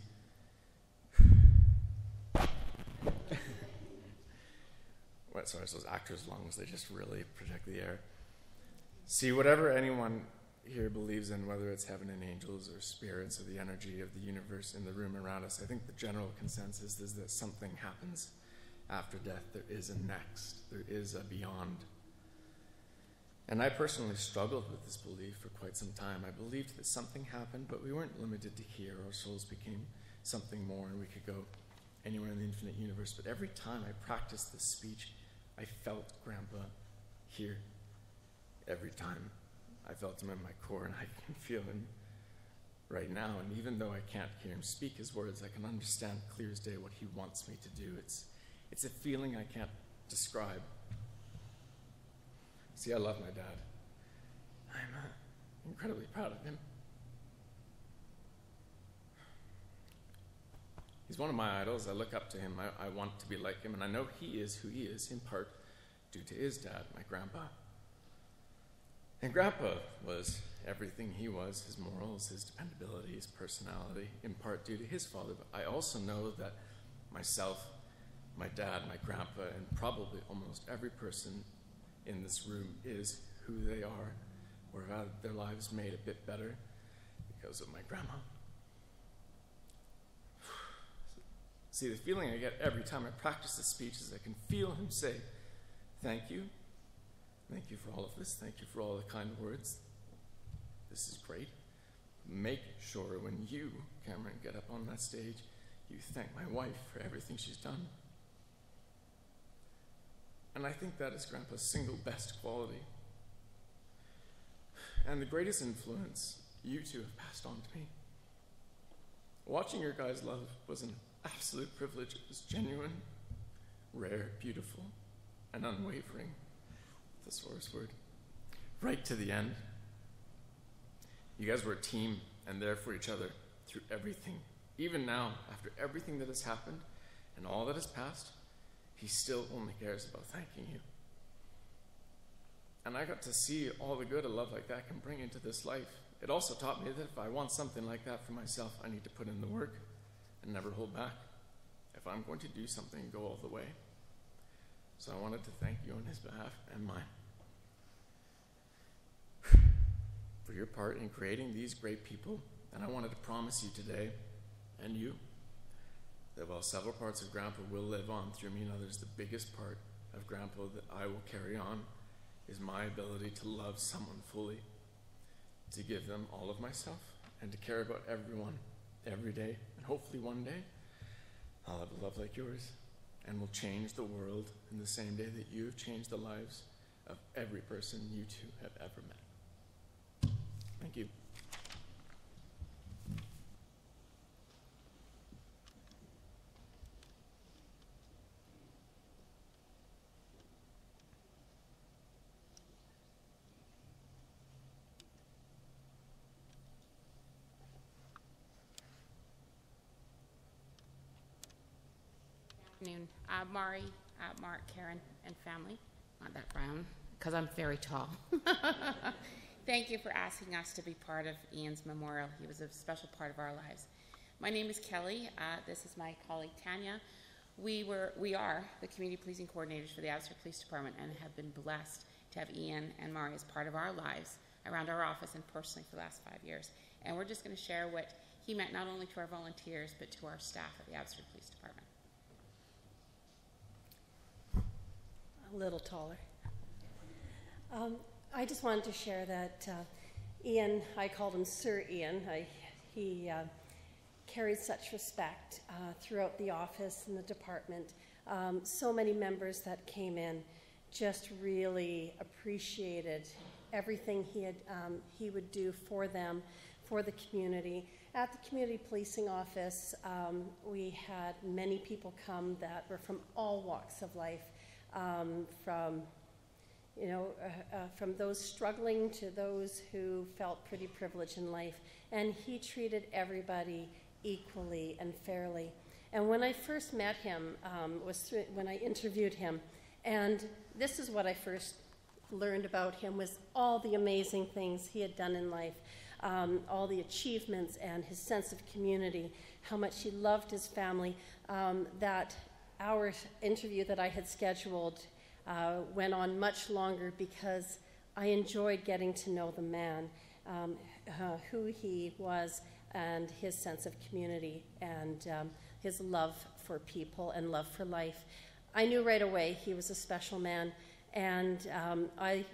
sorry, it's those actors' lungs, they just really project the air. See, whatever anyone here believes in, whether it's heaven and angels or spirits or the energy of the universe in the room around us, I think the general consensus is that something happens after death. There is a next. There is a beyond. And I personally struggled with this belief for quite some time. I believed that something happened, but we weren't limited to here. Our souls became something more, and we could go anywhere in the infinite universe, but every time I practiced this speech, I felt Grandpa here. Every time I felt him in my core, and I can feel him right now. And even though I can't hear him speak his words, I can understand clear as day what he wants me to do. It's a feeling I can't describe. See, I love my dad. I'm incredibly proud of him. He's one of my idols. I look up to him. I want to be like him, and I know he is who he is, in part due to his dad, my grandpa. And Grandpa was everything he was, his morals, his dependability, his personality, in part due to his father. But I also know that myself, my dad, my grandpa, and probably almost every person in this room is who they are, or have had their lives made a bit better because of my grandma. See, the feeling I get every time I practice this speech is I can feel him say, "Thank you. Thank you for all of this. Thank you for all the kind words. This is great. Make sure when you, Cameron, get up on that stage, you thank my wife for everything she's done." And I think that is Grandpa's single best quality. And the greatest influence you two have passed on to me. Watching your guys' love was an absolute privilege. It was genuine, rare, beautiful, and unwavering. Thesaurus word. Right to the end. You guys were a team and there for each other through everything. Even now, after everything that has happened and all that has passed, he still only cares about thanking you. And I got to see all the good a love like that can bring into this life. It also taught me that if I want something like that for myself, I need to put in the work and never hold back. If I'm going to do something, go all the way. So I wanted to thank you on his behalf and mine for your part in creating these great people. And I wanted to promise you today, and you, that while several parts of Grandpa will live on through me and others, the biggest part of Grandpa that I will carry on is my ability to love someone fully, to give them all of myself, and to care about everyone every day. And hopefully one day, I'll have a love like yours, and will change the world in the same day that you have changed the lives of every person you two have ever met. Thank you. Afternoon. Mari, Mark, Karen, and family. Not that brown, because I'm very tall. Thank you for asking us to be part of Ian's memorial. He was a special part of our lives. My name is Kelly. This is my colleague Tanya. We are the community policing coordinators for the Abbotsford Police Department and have been blessed to have Ian and Mari as part of our lives around our office and personally for the last 5 years. And we're just going to share what he meant not only to our volunteers but to our staff at the Abbotsford Police Department. A little taller. I just wanted to share that Ian, I called him Sir Ian. He carried such respect throughout the office and the department. So many members that came in just really appreciated everything he would do for them, for the community. At the community policing office, we had many people come that were from all walks of life. From those struggling to those who felt pretty privileged in life. And he treated everybody equally and fairly. And when I first met him, when I interviewed him, and this is what I first learned about him, was all the amazing things he had done in life, all the achievements and his sense of community, how much he loved his family, that our interview that I had scheduled went on much longer because I enjoyed getting to know the man, who he was, and his sense of community, and his love for people and love for life. I knew right away he was a special man, and I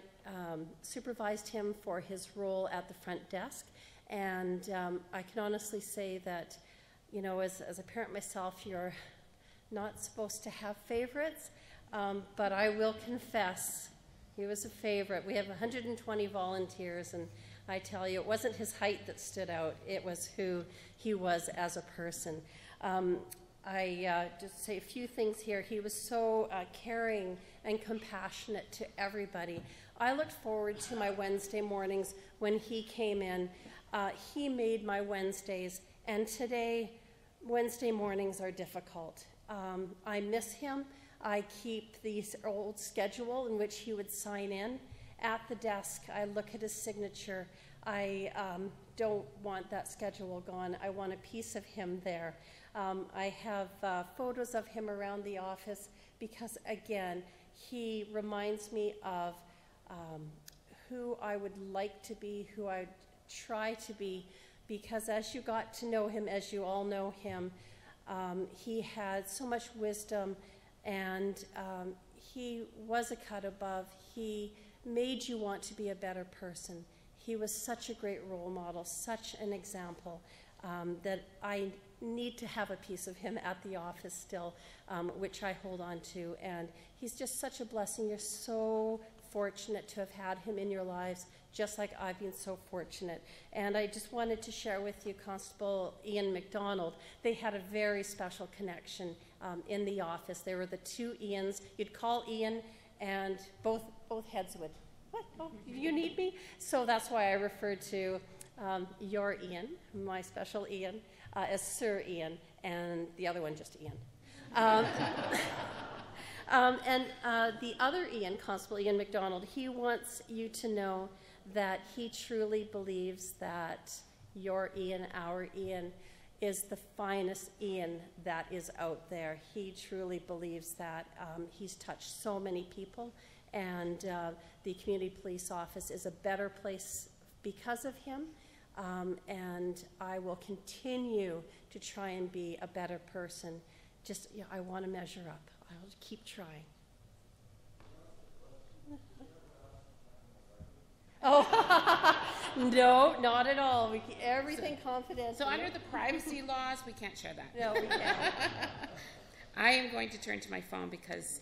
supervised him for his role at the front desk, and I can honestly say that, as a parent myself, not supposed to have favorites, but I will confess he was a favorite. We have 120 volunteers, and I tell you, it wasn't his height that stood out. It was who he was as a person. I just say a few things here. He was so caring and compassionate to everybody. I looked forward to my Wednesday mornings when he came in. He made my Wednesdays, and today, Wednesday mornings are difficult. I miss him. I keep the old schedule in which he would sign in at the desk. I look at his signature. I don't want that schedule gone. I want a piece of him there. I have photos of him around the office because, again, he reminds me of who I would like to be, who I'd try to be, because as you got to know him, as you all know him, he had so much wisdom, and he was a cut above. He made you want to be a better person. He was such a great role model, such an example, that I need to have a piece of him at the office still, which I hold on to. And he's just such a blessing. You're so fortunate to have had him in your lives, just like I've been so fortunate. And I just wanted to share with you Constable Ian McDonald. They had a very special connection in the office. There were the two Ians. You'd call Ian, and both heads would, what? Oh, you need me? So that's why I refer to your Ian, my special Ian, as Sir Ian, and the other one just Ian. And the other Ian, Constable Ian McDonald, he wants you to know that he truly believes that your Ian, our Ian, is the finest Ian that is out there. He truly believes that. He's touched so many people, and the community police office is a better place because of him. And I will continue to try and be a better person. Just, I want to measure up. I'll keep trying. Oh, no, not at all. We keep everything confidential. So under the privacy laws, we can't share that. No, we can't. I am going to turn to my phone because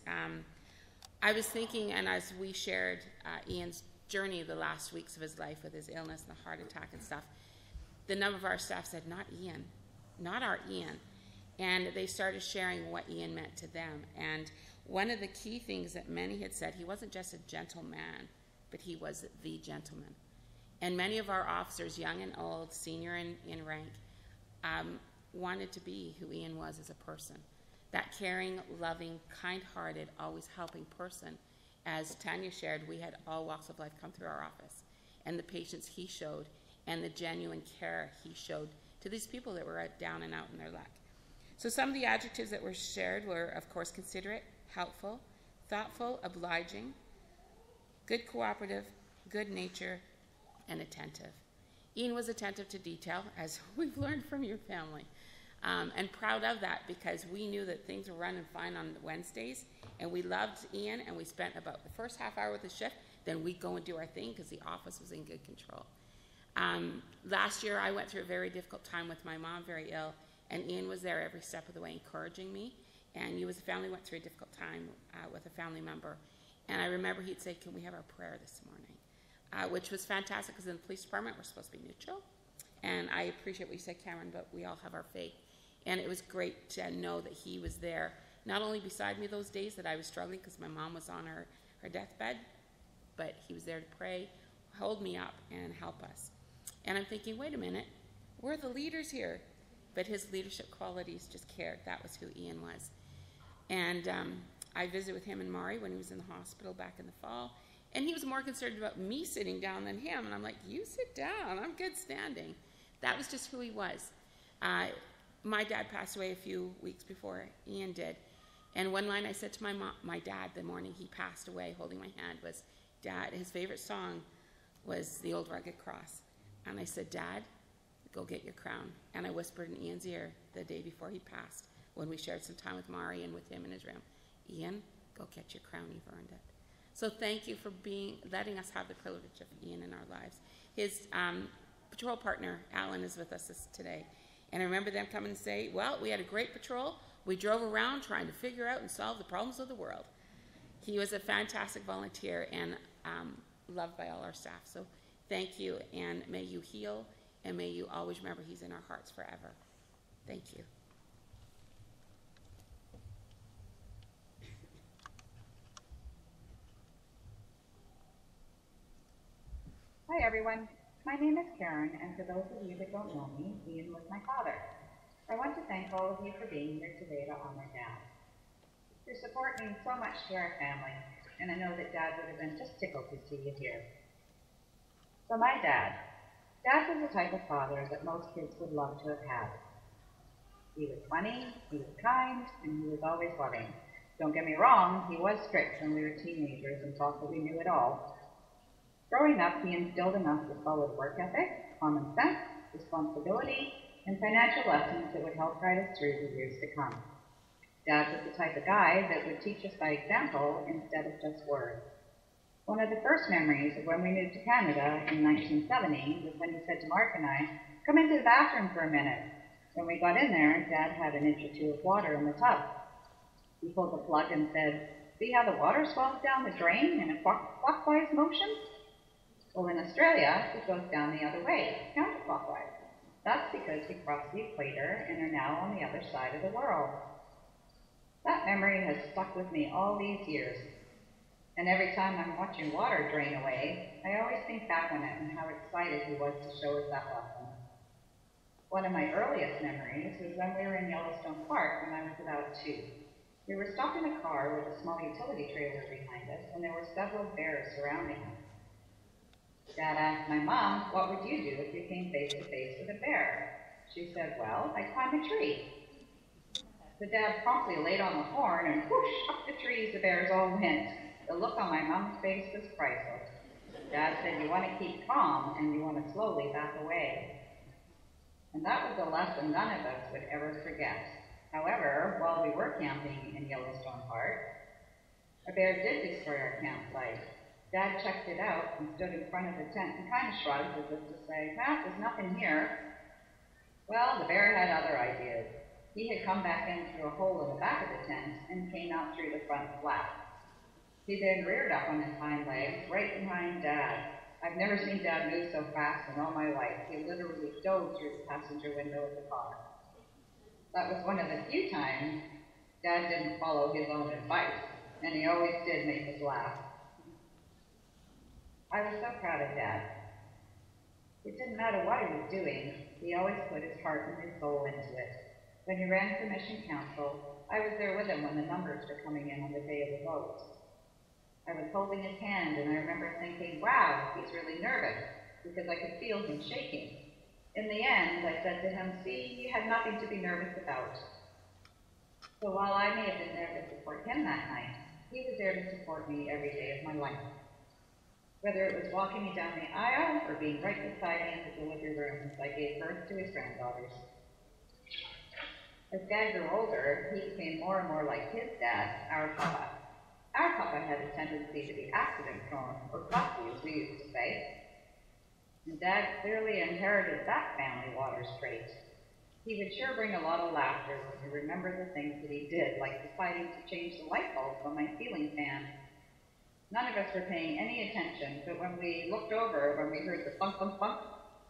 I was thinking, and as we shared Ian's journey the last weeks of his life with his illness and the heart attack and stuff, the number of our staff said, not Ian, not our Ian. And they started sharing what Ian meant to them. And one of the key things that many had said, he wasn't just a gentleman, but he was the gentleman. And many of our officers, young and old, senior in rank, wanted to be who Ian was as a person. That caring, loving, kind-hearted, always helping person. As Tanya shared, we had all walks of life come through our office, and the patience he showed and the genuine care he showed to these people that were down and out in their luck. So some of the adjectives that were shared were, of course, considerate, helpful, thoughtful, obliging, good cooperative, good nature, and attentive. Ian was attentive to detail, as we've learned from your family, and proud of that because we knew that things were running fine on Wednesdays, and we loved Ian, and we spent about the first half hour with the shift, then we'd go and do our thing because the office was in good control. Last year, I went through a very difficult time with my mom, very ill, and Ian was there every step of the way encouraging me, and you as a family went through a difficult time with a family member. And I remember he'd say, can we have our prayer this morning? Which was fantastic because in the police department, we're supposed to be neutral. And I appreciate what you said, Cameron, but we all have our faith. And it was great to know that he was there, not only beside me those days that I was struggling because my mom was on her deathbed, but he was there to pray, hold me up, and help us. And I'm thinking, wait a minute, we're the leaders here. But his leadership qualities just cared. That was who Ian was. And I visited with him and Mari when he was in the hospital back in the fall. And he was more concerned about me sitting down than him. And I'm like, you sit down. I'm good standing. That was just who he was. My dad passed away a few weeks before Ian did. And one line I said to my dad the morning he passed away, holding my hand, was, Dad, his favorite song was The Old Rugged Cross. And I said, Dad, go get your crown. And I whispered in Ian's ear the day before he passed, when we shared some time with Mari and with him in his room, Ian, go get your crown, you've earned it. So thank you for letting us have the privilege of Ian in our lives. His patrol partner, Alan, is with us today. And I remember them coming and say, well, we had a great patrol. We drove around trying to figure out and solve the problems of the world. He was a fantastic volunteer and loved by all our staff. So thank you, and may you heal, and may you always remember he's in our hearts forever. Thank you. Hi everyone, my name is Karen, and for those of you that don't know me, Ian was my father. I want to thank all of you for being here today to honor Dad. Your support means so much to our family, and I know that Dad would have been just tickled to see you here. So my Dad was the type of father that most kids would love to have had. He was funny, he was kind, and he was always loving. Don't get me wrong, he was strict when we were teenagers and thought that we knew it all. Growing up, he instilled in us a solid work ethic, common sense, responsibility, and financial lessons that would help guide us through the years to come. Dad was the type of guy that would teach us by example instead of just words. One of the first memories of when we moved to Canada in 1970 was when he said to Mark and I, "Come into the bathroom for a minute." When we got in there, Dad had an inch or two of water in the tub. He pulled the plug and said, "See how the water swells down the drain in a clockwise motion? Well, in Australia, it goes down the other way, counterclockwise. That's because we crossed the equator and are now on the other side of the world." That memory has stuck with me all these years. And every time I'm watching water drain away, I always think back on it and how excited he was to show us that lesson. One of my earliest memories was when we were in Yellowstone Park when I was about 2. We were stopped in a car with a small utility trailer behind us, and there were several bears surrounding us. Dad asked my mom, what would you do if you came face to face with a bear? She said, "Well, I'd climb a tree." So Dad promptly laid on the horn, and whoosh, up the trees the bears all went. The look on my mom's face was priceless. Dad said, "You want to keep calm, and you want to slowly back away." And that was a lesson none of us would ever forget. However, while we were camping in Yellowstone Park, a bear did destroy our campsite. Dad checked it out and stood in front of the tent and kind of shrugged as if to say, "There's nothing here." Well, the bear had other ideas. He had come back in through a hole in the back of the tent and came out through the front flap. He then reared up on his hind legs right behind Dad. I've never seen Dad move so fast in all my life. He literally dove through the passenger window of the car. That was one of the few times Dad didn't follow his own advice, and he always did make us laugh. I was so proud of Dad. It didn't matter what he was doing, he always put his heart and his soul into it. When he ran for mission council, I was there with him when the numbers were coming in on the day of the vote. I was holding his hand, and I remember thinking, wow, he's really nervous, because I could feel him shaking. In the end, I said to him, see, you had nothing to be nervous about. So while I may have been there to support him that night, he was there to support me every day of my life. Whether it was walking me down the aisle or being right beside me in the delivery room as I gave birth to his granddaughters. As Dad grew older, he became more and more like his dad, our papa. Our papa had a tendency to be accident-prone, or fussy, as we used to say. And Dad clearly inherited that family water trait. He would sure bring a lot of laughter when we remember the things that he did, like deciding to change the light bulb on my ceiling fan. None of us were paying any attention, but when we looked over, when we heard the thump, thump, thump,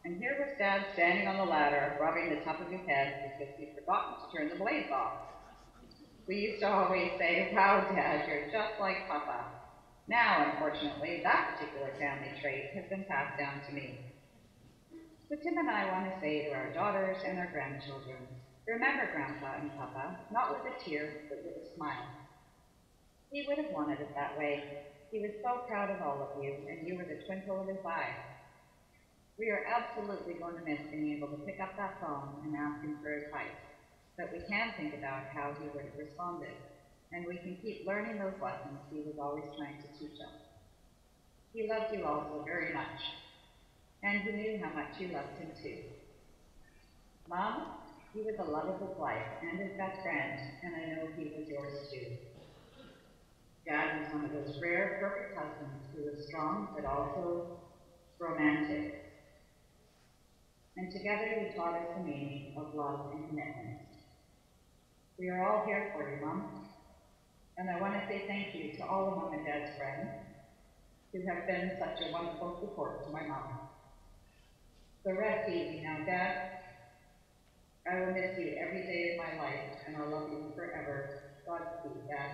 and here was Dad standing on the ladder, rubbing the top of his head because he'd forgotten to turn the blaze off. We used to always say, wow, Dad, you're just like Papa. Now, unfortunately, that particular family trait has been passed down to me. So Tim and I want to say to our daughters and our grandchildren, remember Grandpa and Papa, not with a tear, but with a smile. He would have wanted it that way. He was so proud of all of you, and you were the twinkle of his eye. We are absolutely going to miss being able to pick up that phone and ask him for advice, but we can think about how he would have responded, and we can keep learning those lessons he was always trying to teach us. He loved you all so very much, and he knew how much you loved him too. Mom, he was the love of his life and his best friend, and I know he was yours too. Dad was one of those rare, perfect husbands who was strong, but also romantic. and together you taught us the meaning of love and commitment. We are all here for you, Mom, and I want to say thank you to all of Mom and Dad's friends who have been such a wonderful support to my mom. So rest easy now, Dad. I will miss you every day of my life, and I'll love you forever. Godspeed, Dad.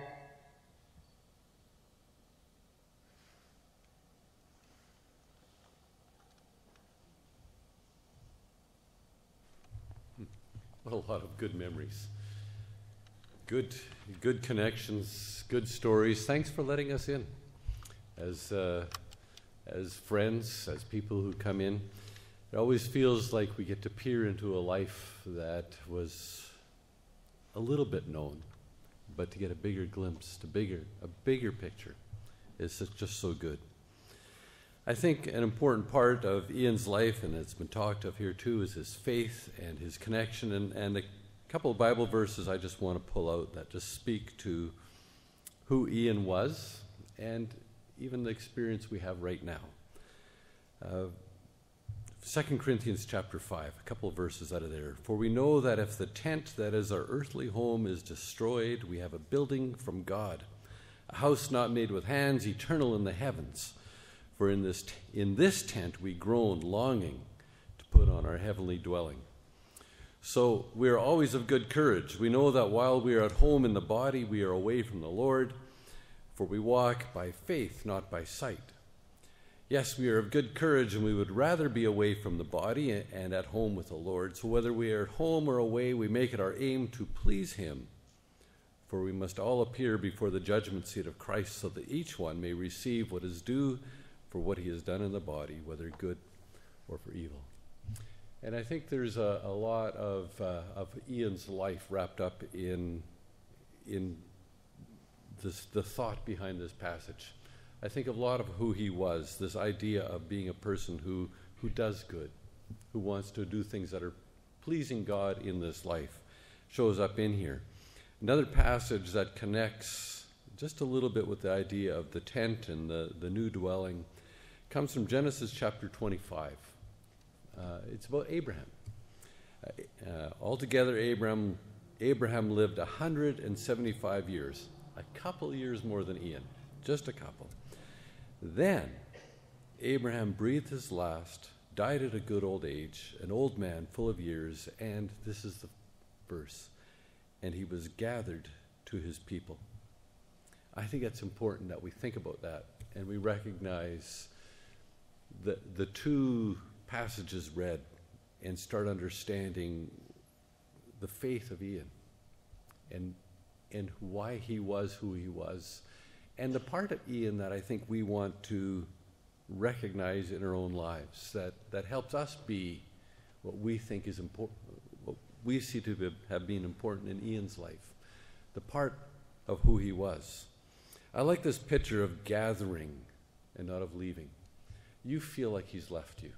What a lot of good memories. Good connections, good stories. Thanks for letting us in as friends, as people who come in. It always feels like we get to peer into a life that was a little bit known, but to get a bigger glimpse, a bigger picture is just so good. I think an important part of Ian's life, and it's been talked of here too, is his faith and his connection, and a couple of Bible verses I just want to pull out that just speak to who Ian was and even the experience we have right now. 2 Corinthians chapter 5, a couple of verses out of there. For we know that if the tent that is our earthly home is destroyed, we have a building from God, a house not made with hands, eternal in the heavens. For in this tent we groan, longing to put on our heavenly dwelling. So we are always of good courage. We know that while we are at home in the body, we are away from the Lord, for we walk by faith, not by sight. Yes, we are of good courage, and we would rather be away from the body and at home with the Lord. So whether we are at home or away, we make it our aim to please him. For we must all appear before the judgment seat of Christ, so that each one may receive what is due for what he has done in the body, whether good or for evil. And I think there's a lot of Ian's life wrapped up in the thought behind this passage. I think a lot of who he was, this idea of being a person who does good, who wants to do things that are pleasing God in this life, shows up in here. Another passage that connects just a little bit with the idea of the tent and the new dwelling comes from Genesis chapter 25. It's about Abraham. Altogether, Abraham lived 175 years, a couple years more than Ian, just a couple. Then Abraham breathed his last, died at a good old age, an old man full of years, and this is the verse, and he was gathered to his people. I think it's important that we think about that and we recognize the two passages read and start understanding the faith of Ian and why he was who he was, and the part of Ian that I think we want to recognize in our own lives that helps us be what we think is important, what we see to have been important in Ian's life, the part of who he was. I like this picture of gathering and not of leaving. You feel like he's left you,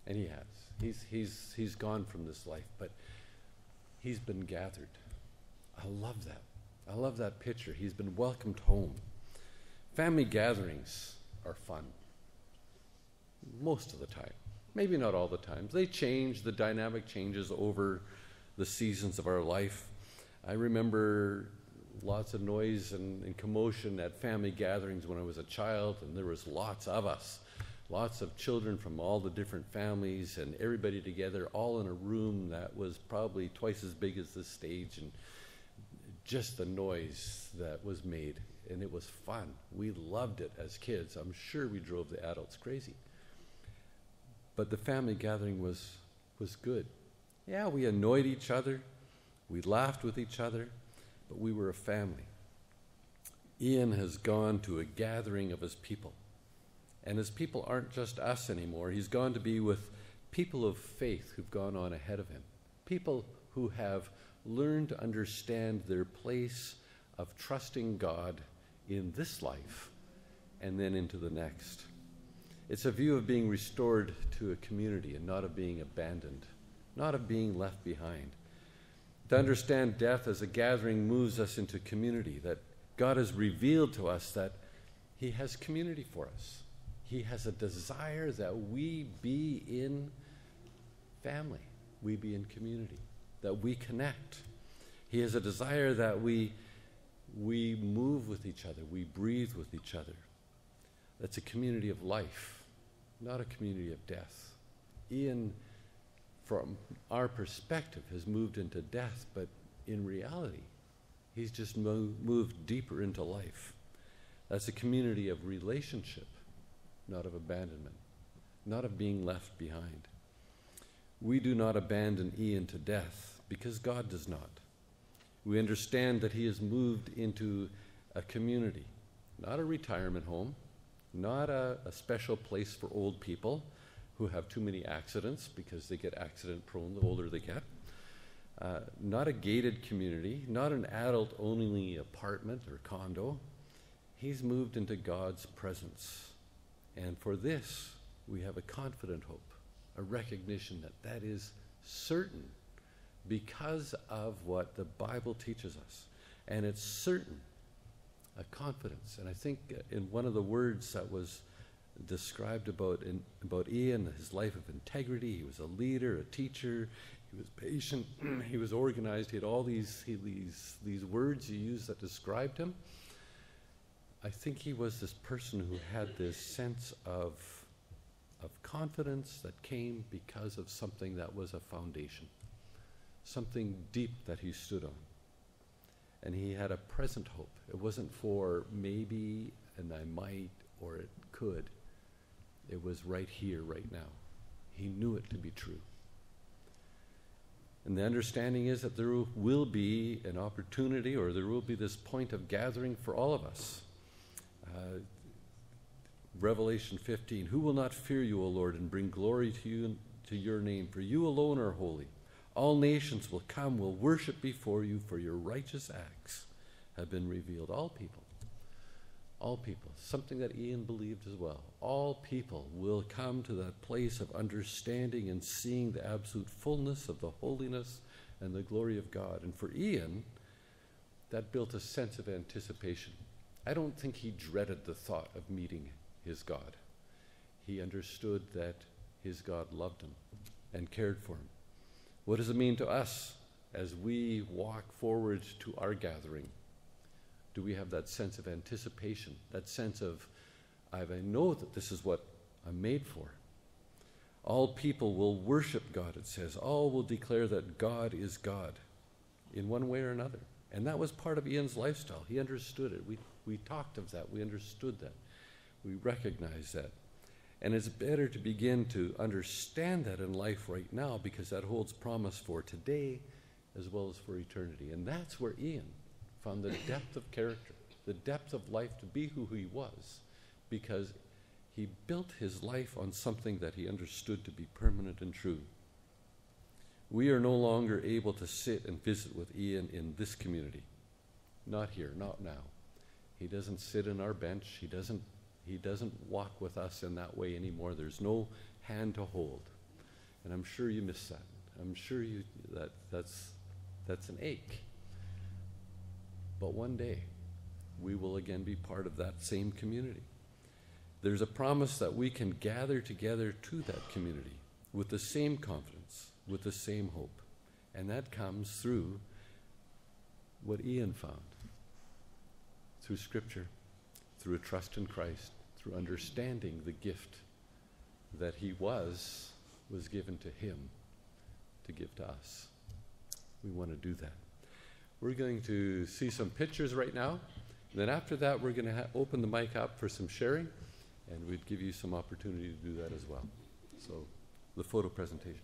and he has. He's gone from this life, but he's been gathered. I love that. I love that picture. He's been welcomed home. Family gatherings are fun. Most of the time. Maybe not all the time. They change. The dynamic changes over the seasons of our life. I remember lots of noise and commotion at family gatherings when I was a child, and there was lots of us. Lots of children from all the different families and everybody together, all in a room that was probably twice as big as this stage, and just the noise that was made. And it was fun. We loved it as kids. I'm sure we drove the adults crazy. But the family gathering was good. Yeah, we annoyed each other. We laughed with each other, but we were a family. Ian has gone to a gathering of his people. And his people aren't just us anymore. He's gone to be with people of faith who've gone on ahead of him. People who have learned to understand their place of trusting God in this life and then into the next. It's a view of being restored to a community and not of being abandoned, not of being left behind. To understand death as a gathering moves us into community, that God has revealed to us that he has community for us. He has a desire that we be in family, we be in community, that we connect. He has a desire that we move with each other, we breathe with each other. That's a community of life, not a community of death. Ian, from our perspective, has moved into death, but in reality, he's just moved deeper into life. That's a community of relationship, not of abandonment, not of being left behind. We do not abandon Ian to death because God does not. We understand that he has moved into a community, not a retirement home, not a special place for old people who have too many accidents because they get accident prone the older they get, not a gated community, not an adult-only apartment or condo. He's moved into God's presence. And for this, we have a confident hope, a recognition that that is certain because of what the Bible teaches us. And it's certain, a confidence. And I think in one of the words that was described about Ian, his life of integrity, he was a leader, a teacher, he was patient, he was organized, he had all these words he used that described him. I think he was this person who had this sense of confidence that came because of something that was a foundation, something deep that he stood on. And he had a present hope. It wasn't for maybe and I might or it could. It was right here, right now. He knew it to be true. And the understanding is that there will be an opportunity, or there will be this point of gathering for all of us. Revelation 15, who will not fear you, O Lord, and bring glory to you and to your name? For you alone are holy. All nations will come, will worship before you, for your righteous acts have been revealed. All people. All people. Something that Ian believed as well. All people will come to that place of understanding and seeing the absolute fullness of the holiness and the glory of God. And for Ian, that built a sense of anticipation. I don't think he dreaded the thought of meeting his God. He understood that his God loved him and cared for him. What does it mean to us as we walk forward to our gathering? Do we have that sense of anticipation, that sense of, I know that this is what I'm made for? All people will worship God, it says. All will declare that God is God in one way or another. And that was part of Ian's lifestyle. He understood it. We talked of that. We understood that. We recognized that. And it's better to begin to understand that in life right now, because that holds promise for today as well as for eternity. And that's where Ian found the depth of character, the depth of life to be who he was, because he built his life on something that he understood to be permanent and true. We are no longer able to sit and visit with Ian in this community. Not here, not now. He doesn't sit in our bench. He doesn't walk with us in that way anymore. There's no hand to hold. And I'm sure you miss that. I'm sure that's an ache. But one day, we will again be part of that same community. There's a promise that we can gather together to that community with the same confidence, with the same hope. And that comes through what Ian found, through Scripture, through a trust in Christ, through understanding the gift that he was given to him to give to us. We want to do that. We're going to see some pictures right now. And then after that, we're going to open the mic up for some sharing, and we'd give you some opportunity to do that as well. So, the photo presentation.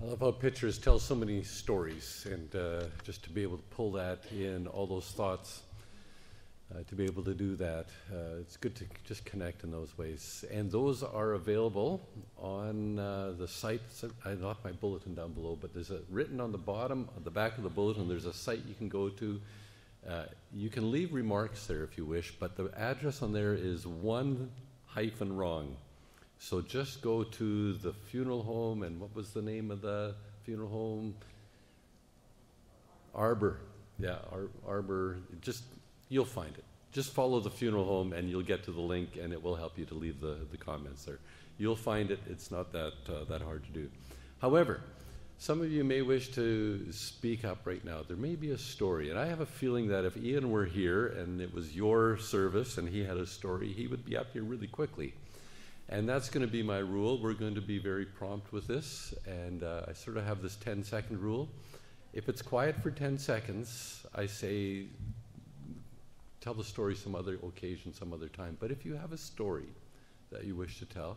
I love how pictures tell so many stories, and just to be able to pull that in, all those thoughts, to be able to do that, it's good to just connect in those ways. And those are available on the site. I left my bulletin down below, but there's written on the bottom, on the back of the bulletin, there's a site you can go to. You can leave remarks there if you wish, but the address on there is 1 hyphen wrong. So just go to the funeral home, and what was the name of the funeral home? Arbor. Yeah, Arbor. You'll find it. Just follow the funeral home, and you'll get to the link, and it will help you to leave the comments there. You'll find it. It's not that hard to do. However, some of you may wish to speak up right now. There may be a story, and I have a feeling that if Ian were here and it was your service and he had a story, he would be up here really quickly. And that's going to be my rule. We're going to be very prompt with this, and I sort of have this 10-second rule. If it's quiet for 10 seconds, I say, tell the story some other occasion, some other time. But if you have a story that you wish to tell,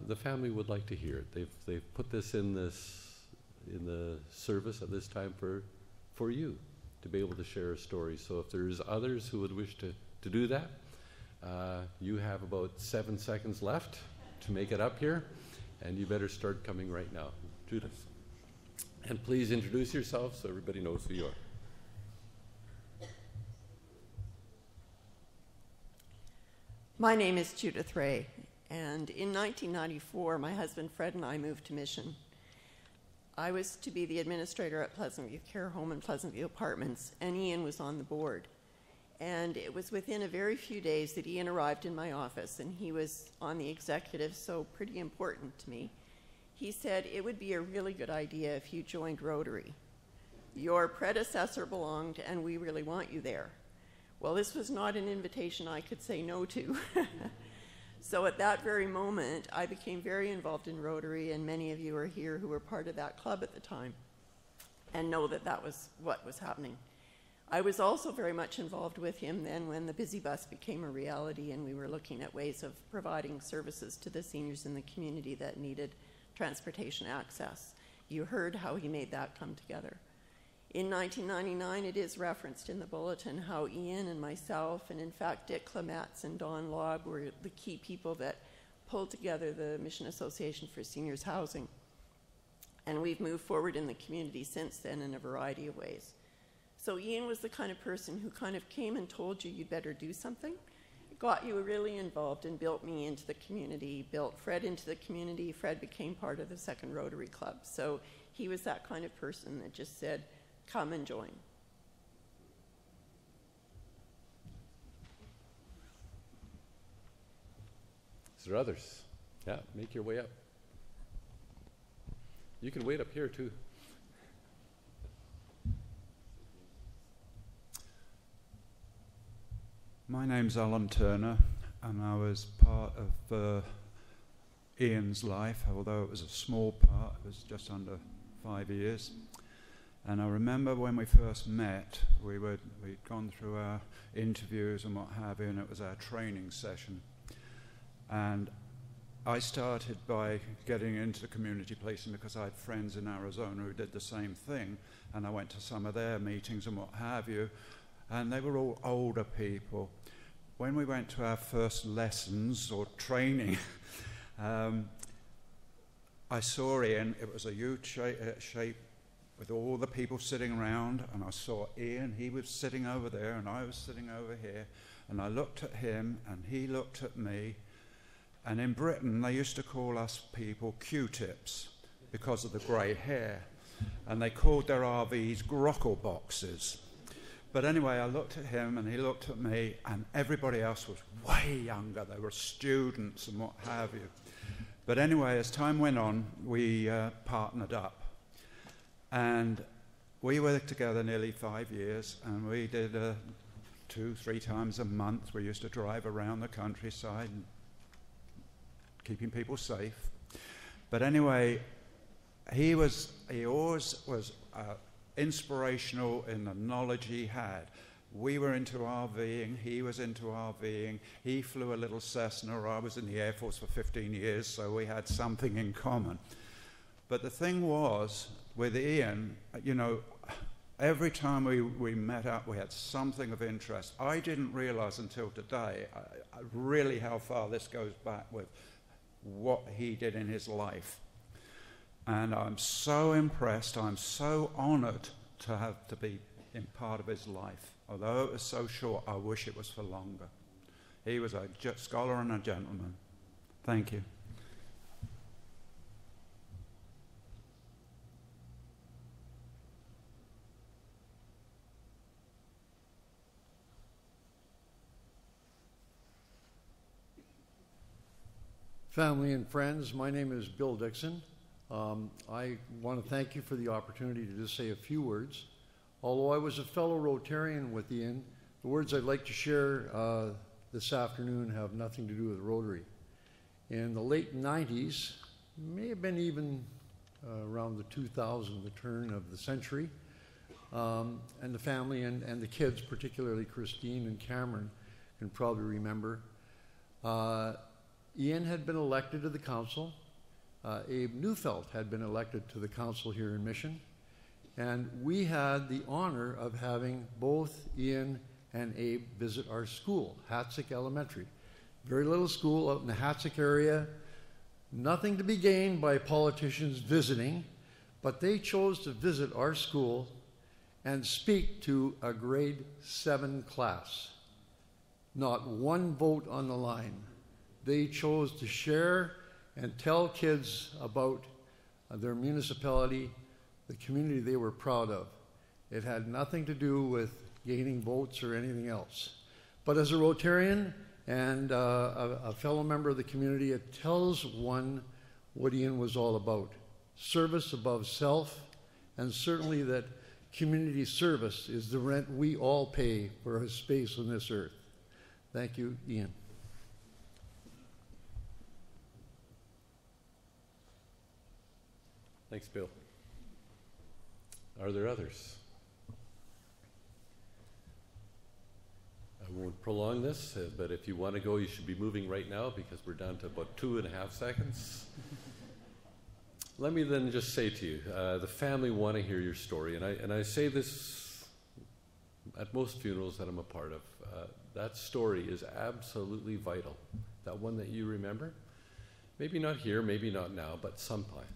the family would like to hear it. They've put this in the service at this time for you to be able to share a story. So if there's others who would wish to do that, you have about 7 seconds left to make it up here, and you better start coming right now. Judith. And please introduce yourself so everybody knows who you are. My name is Judith Ray, and in 1994, my husband Fred and I moved to Mission. I was to be the administrator at Pleasant View Care Home and Pleasant View Apartments, and Ian was on the board. And it was within a very few days that Ian arrived in my office, and he was on the executive, so pretty important to me. He said, it would be a really good idea if you joined Rotary. Your predecessor belonged, and we really want you there. Well, this was not an invitation I could say no to. So at that very moment, I became very involved in Rotary, and many of you are here who were part of that club at the time and know that that was what was happening. I was also very much involved with him then when the Busy Bus became a reality, and we were looking at ways of providing services to the seniors in the community that needed transportation access. You heard how he made that come together. In 1999, it is referenced in the bulletin how Ian and myself, and in fact Dick Clemats and Don Lobb, were the key people that pulled together the Mission Association for Seniors Housing. And we've moved forward in the community since then in a variety of ways. So Ian was the kind of person who kind of came and told you you'd better do something, got you really involved and built me into the community, built Fred into the community. Fred became part of the Second Rotary Club. So he was that kind of person that just said, come and join. Is there others? Yeah, make your way up. You can wait up here too. My name's Alan Turner, and I was part of Ian's life, although it was a small part. It was just under 5 years. And I remember when we first met, we'd gone through our interviews and what have you, and it was our training session. And I started by getting into community policing because I had friends in Arizona who did the same thing, and I went to some of their meetings and what have you, and they were all older people. When we went to our first lessons or training, I saw Ian. It was a U-shape with all the people sitting around, and I saw Ian. He was sitting over there, and I was sitting over here, and I looked at him, and he looked at me. And in Britain, they used to call us people Q-tips because of the grey hair, and they called their RVs grockle boxes. But anyway, I looked at him, and he looked at me, and everybody else was way younger. They were students and what have you. But anyway, as time went on, we partnered up. And we were together nearly 5 years, and we did 2-3 times a month. We used to drive around the countryside, keeping people safe. But anyway, he always was inspirational in the knowledge he had. We were into RVing, he was into RVing. He flew a little Cessna. I was in the Air Force for 15 years, so we had something in common. But the thing was, with Ian, you know, every time we met up, we had something of interest. I didn't realize until today really how far this goes back with what he did in his life. And I'm so impressed, I'm so honored to be in part of his life. Although it was so short, I wish it was for longer. He was a scholar and a gentleman. Thank you. Family and friends, my name is Bill Dixon. I want to thank you for the opportunity to just say a few words. Although I was a fellow Rotarian with Ian, the words I'd like to share this afternoon have nothing to do with Rotary. In the late 90s, may have been even around the 2000, the turn of the century, and the family and the kids, particularly Christine and Cameron, can probably remember, Ian had been elected to the council. Abe Neufeld had been elected to the council here in Mission. And we had the honor of having both Ian and Abe visit our school, Hatzick Elementary. Very little school out in the Hatzick area. Nothing to be gained by politicians visiting, but they chose to visit our school and speak to a grade 7 class. Not one vote on the line. They chose to share and tell kids about their municipality, the community they were proud of. It had nothing to do with gaining votes or anything else. But as a Rotarian and a fellow member of the community, it tells one what Ian was all about. Service above self, and certainly that community service is the rent we all pay for a space on this earth. Thank you, Ian. Thanks, Bill. Are there others? I won't prolong this, but if you want to go, you should be moving right now because we're down to about 2.5 seconds. Let me then just say to you, the family want to hear your story, and I say this at most funerals that I'm a part of. That story is absolutely vital. That one that you remember, maybe not here, maybe not now, but sometime.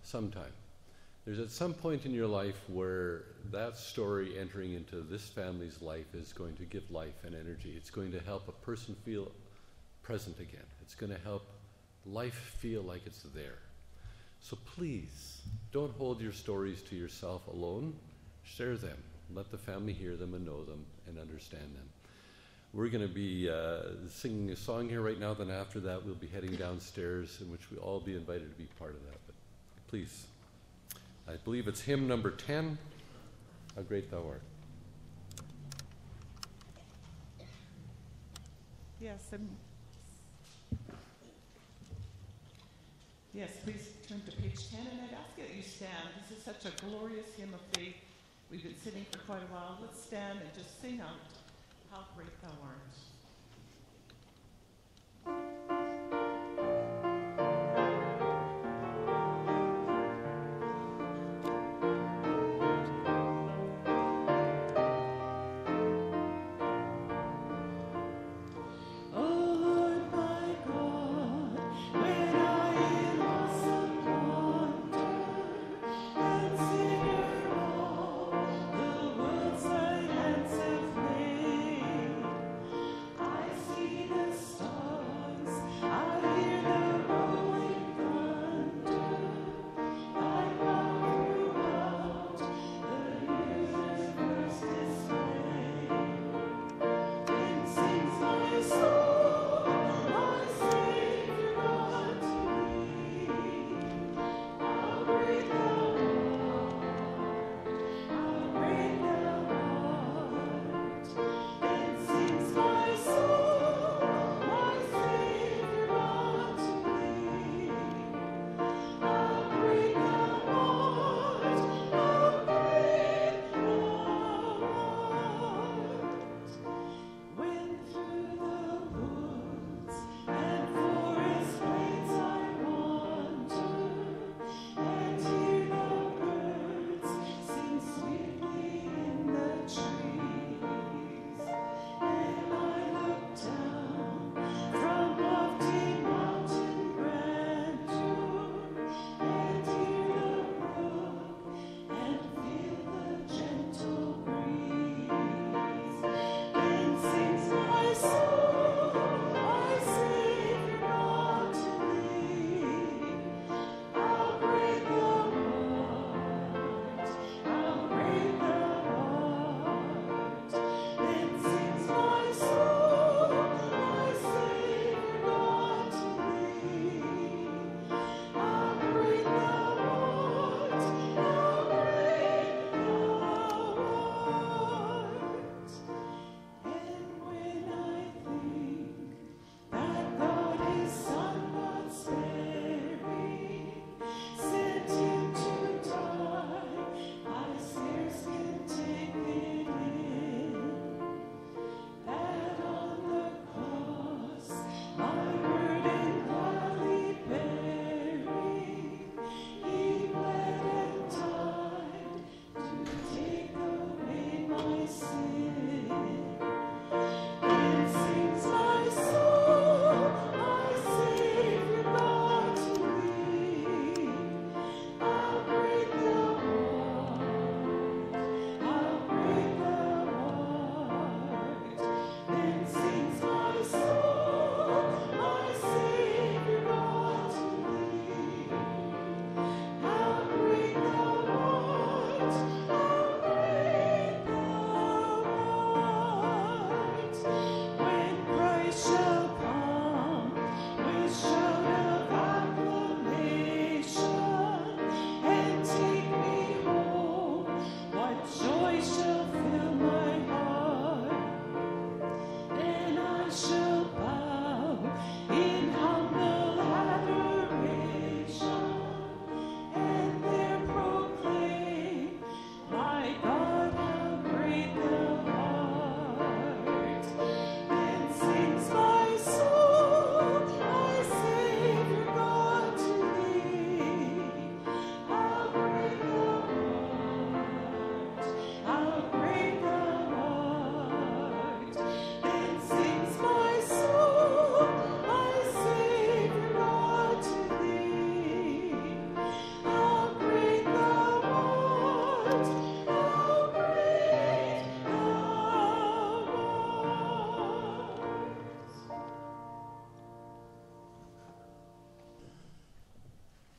There's at some point in your life where that story entering into this family's life is going to give life and energy. It's going to help a person feel present again. It's going to help life feel like it's there. So please, don't hold your stories to yourself alone. Share them. Let the family hear them and know them and understand them. We're going to be singing a song here right now, then after that we'll be heading downstairs in which we'll all be invited to be part of that. But please. I believe it's hymn number 10, How Great Thou Art. Yes, please turn to page 10, and I'd ask you that you stand. This is such a glorious hymn of faith. We've been sitting for quite a while. Let's stand and just sing out, How Great Thou Art. Oh,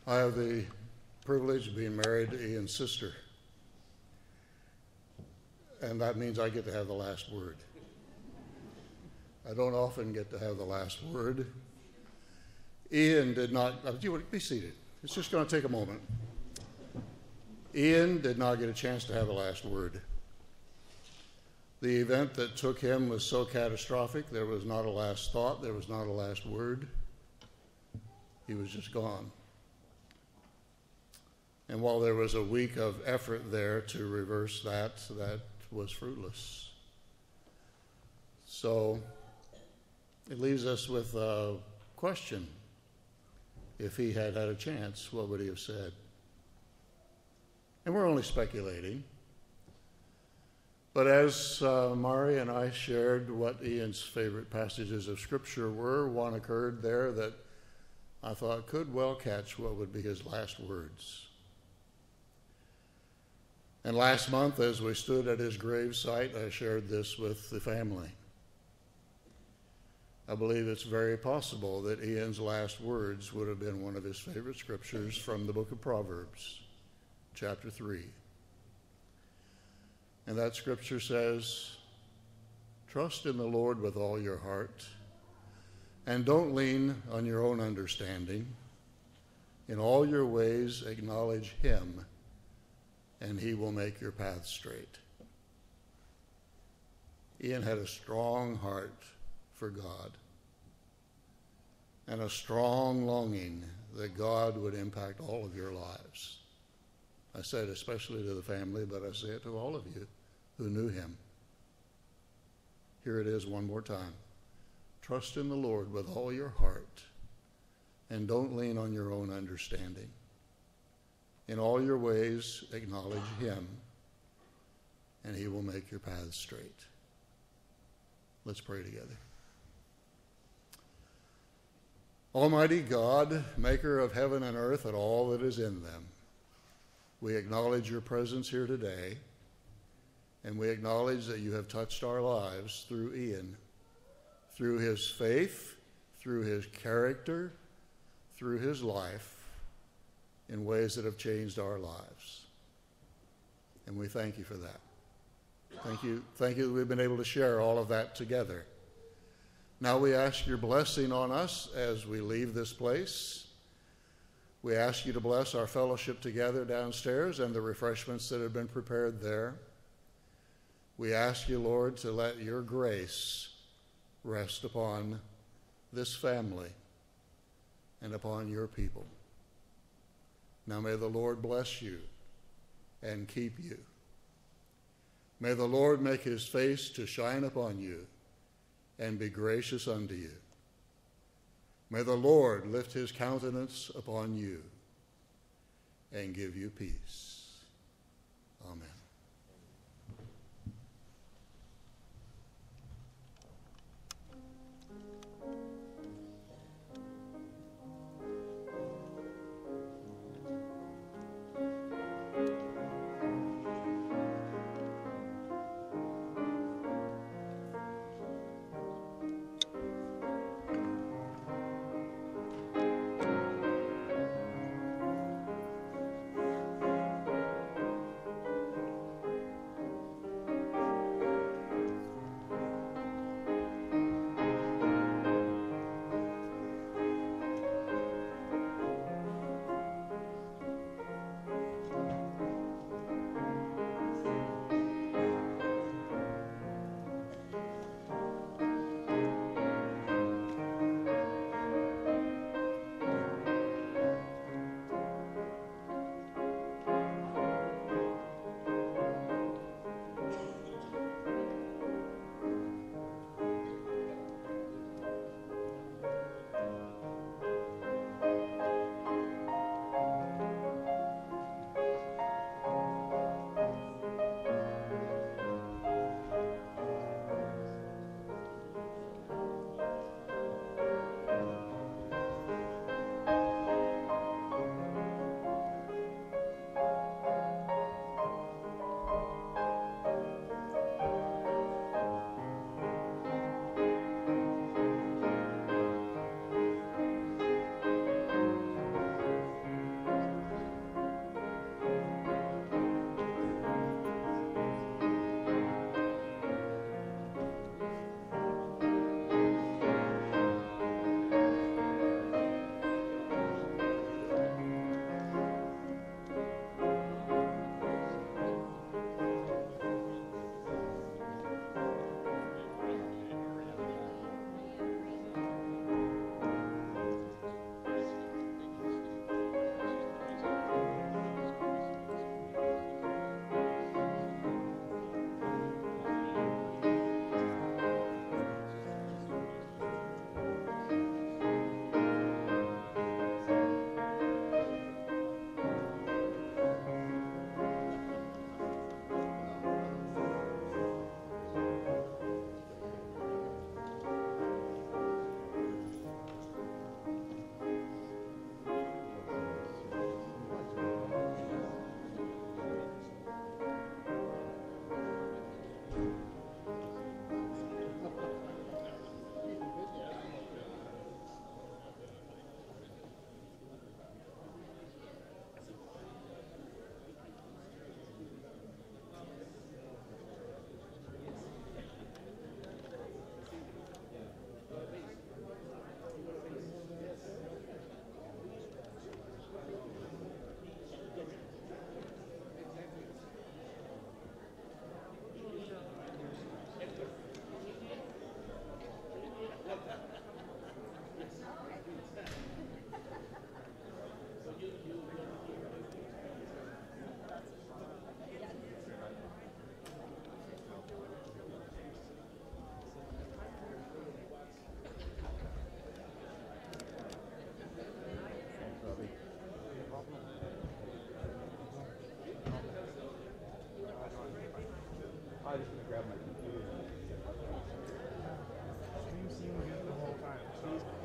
I have the privilege of being married to Ian's sister, and that means I get to have the last word. I don't often get to have the last word. Ian did not, you would be seated. It's just going to take a moment. Ian did not get a chance to have the last word. The event that took him was so catastrophic, there was not a last thought, there was not a last word. He was just gone. And while there was a week of effort there to reverse that, that was fruitless. So it leaves us with a question. If he had had a chance, what would he have said? And we're only speculating. But as Mari and I shared what Ian's favorite passages of Scripture were, one occurred there that I thought could well catch what would be his last words. And last month, as we stood at his grave site, I shared this with the family. I believe it's very possible that Ian's last words would have been one of his favorite scriptures from the book of Proverbs, chapter 3. And that scripture says, "Trust in the Lord with all your heart, and don't lean on your own understanding. In all your ways acknowledge him, and he will make your path straight." Ian had a strong heart for God and a strong longing that God would impact all of your lives. I say it especially to the family, but I say it to all of you who knew him. Here it is one more time. Trust in the Lord with all your heart, and don't lean on your own understanding. In all your ways acknowledge him, and he will make your paths straight. Let's pray together. Almighty God, maker of heaven and earth and all that is in them, we acknowledge your presence here today, and we acknowledge that you have touched our lives through Ian, through his faith, through his character, through his life, in ways that have changed our lives. And we thank you for that. Thank you that we've been able to share all of that together. Now we ask your blessing on us as we leave this place. We ask you to bless our fellowship together downstairs and the refreshments that have been prepared there. We ask you, Lord, to let your grace rest upon this family and upon your people. Now may the Lord bless you and keep you. May the Lord make his face to shine upon you and be gracious unto you. May the Lord lift his countenance upon you and give you peace. Amen.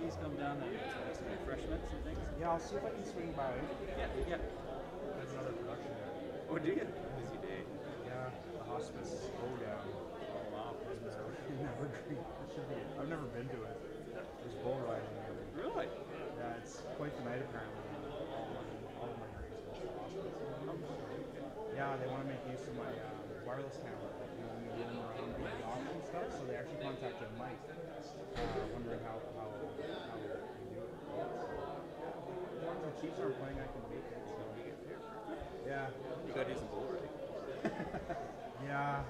Please come down and get some refreshments and things. Yeah, I'll see if I can swing by. Yeah. There's another production there. Oh, do you? Busy day. Yeah, the hospice down. Oh, wow. I've never been to it. There's bull riding there. Really? Yeah, it's quite the night apparently. All of my nurses go to the hospice. Yeah, they want to make use of my wireless camera. You know, when you roam around the dogs and stuff, so they actually contacted Mike, wondering how they do it. Once the Chiefs aren't playing, I can make it. So yeah. You got to do some bull riding. Yeah.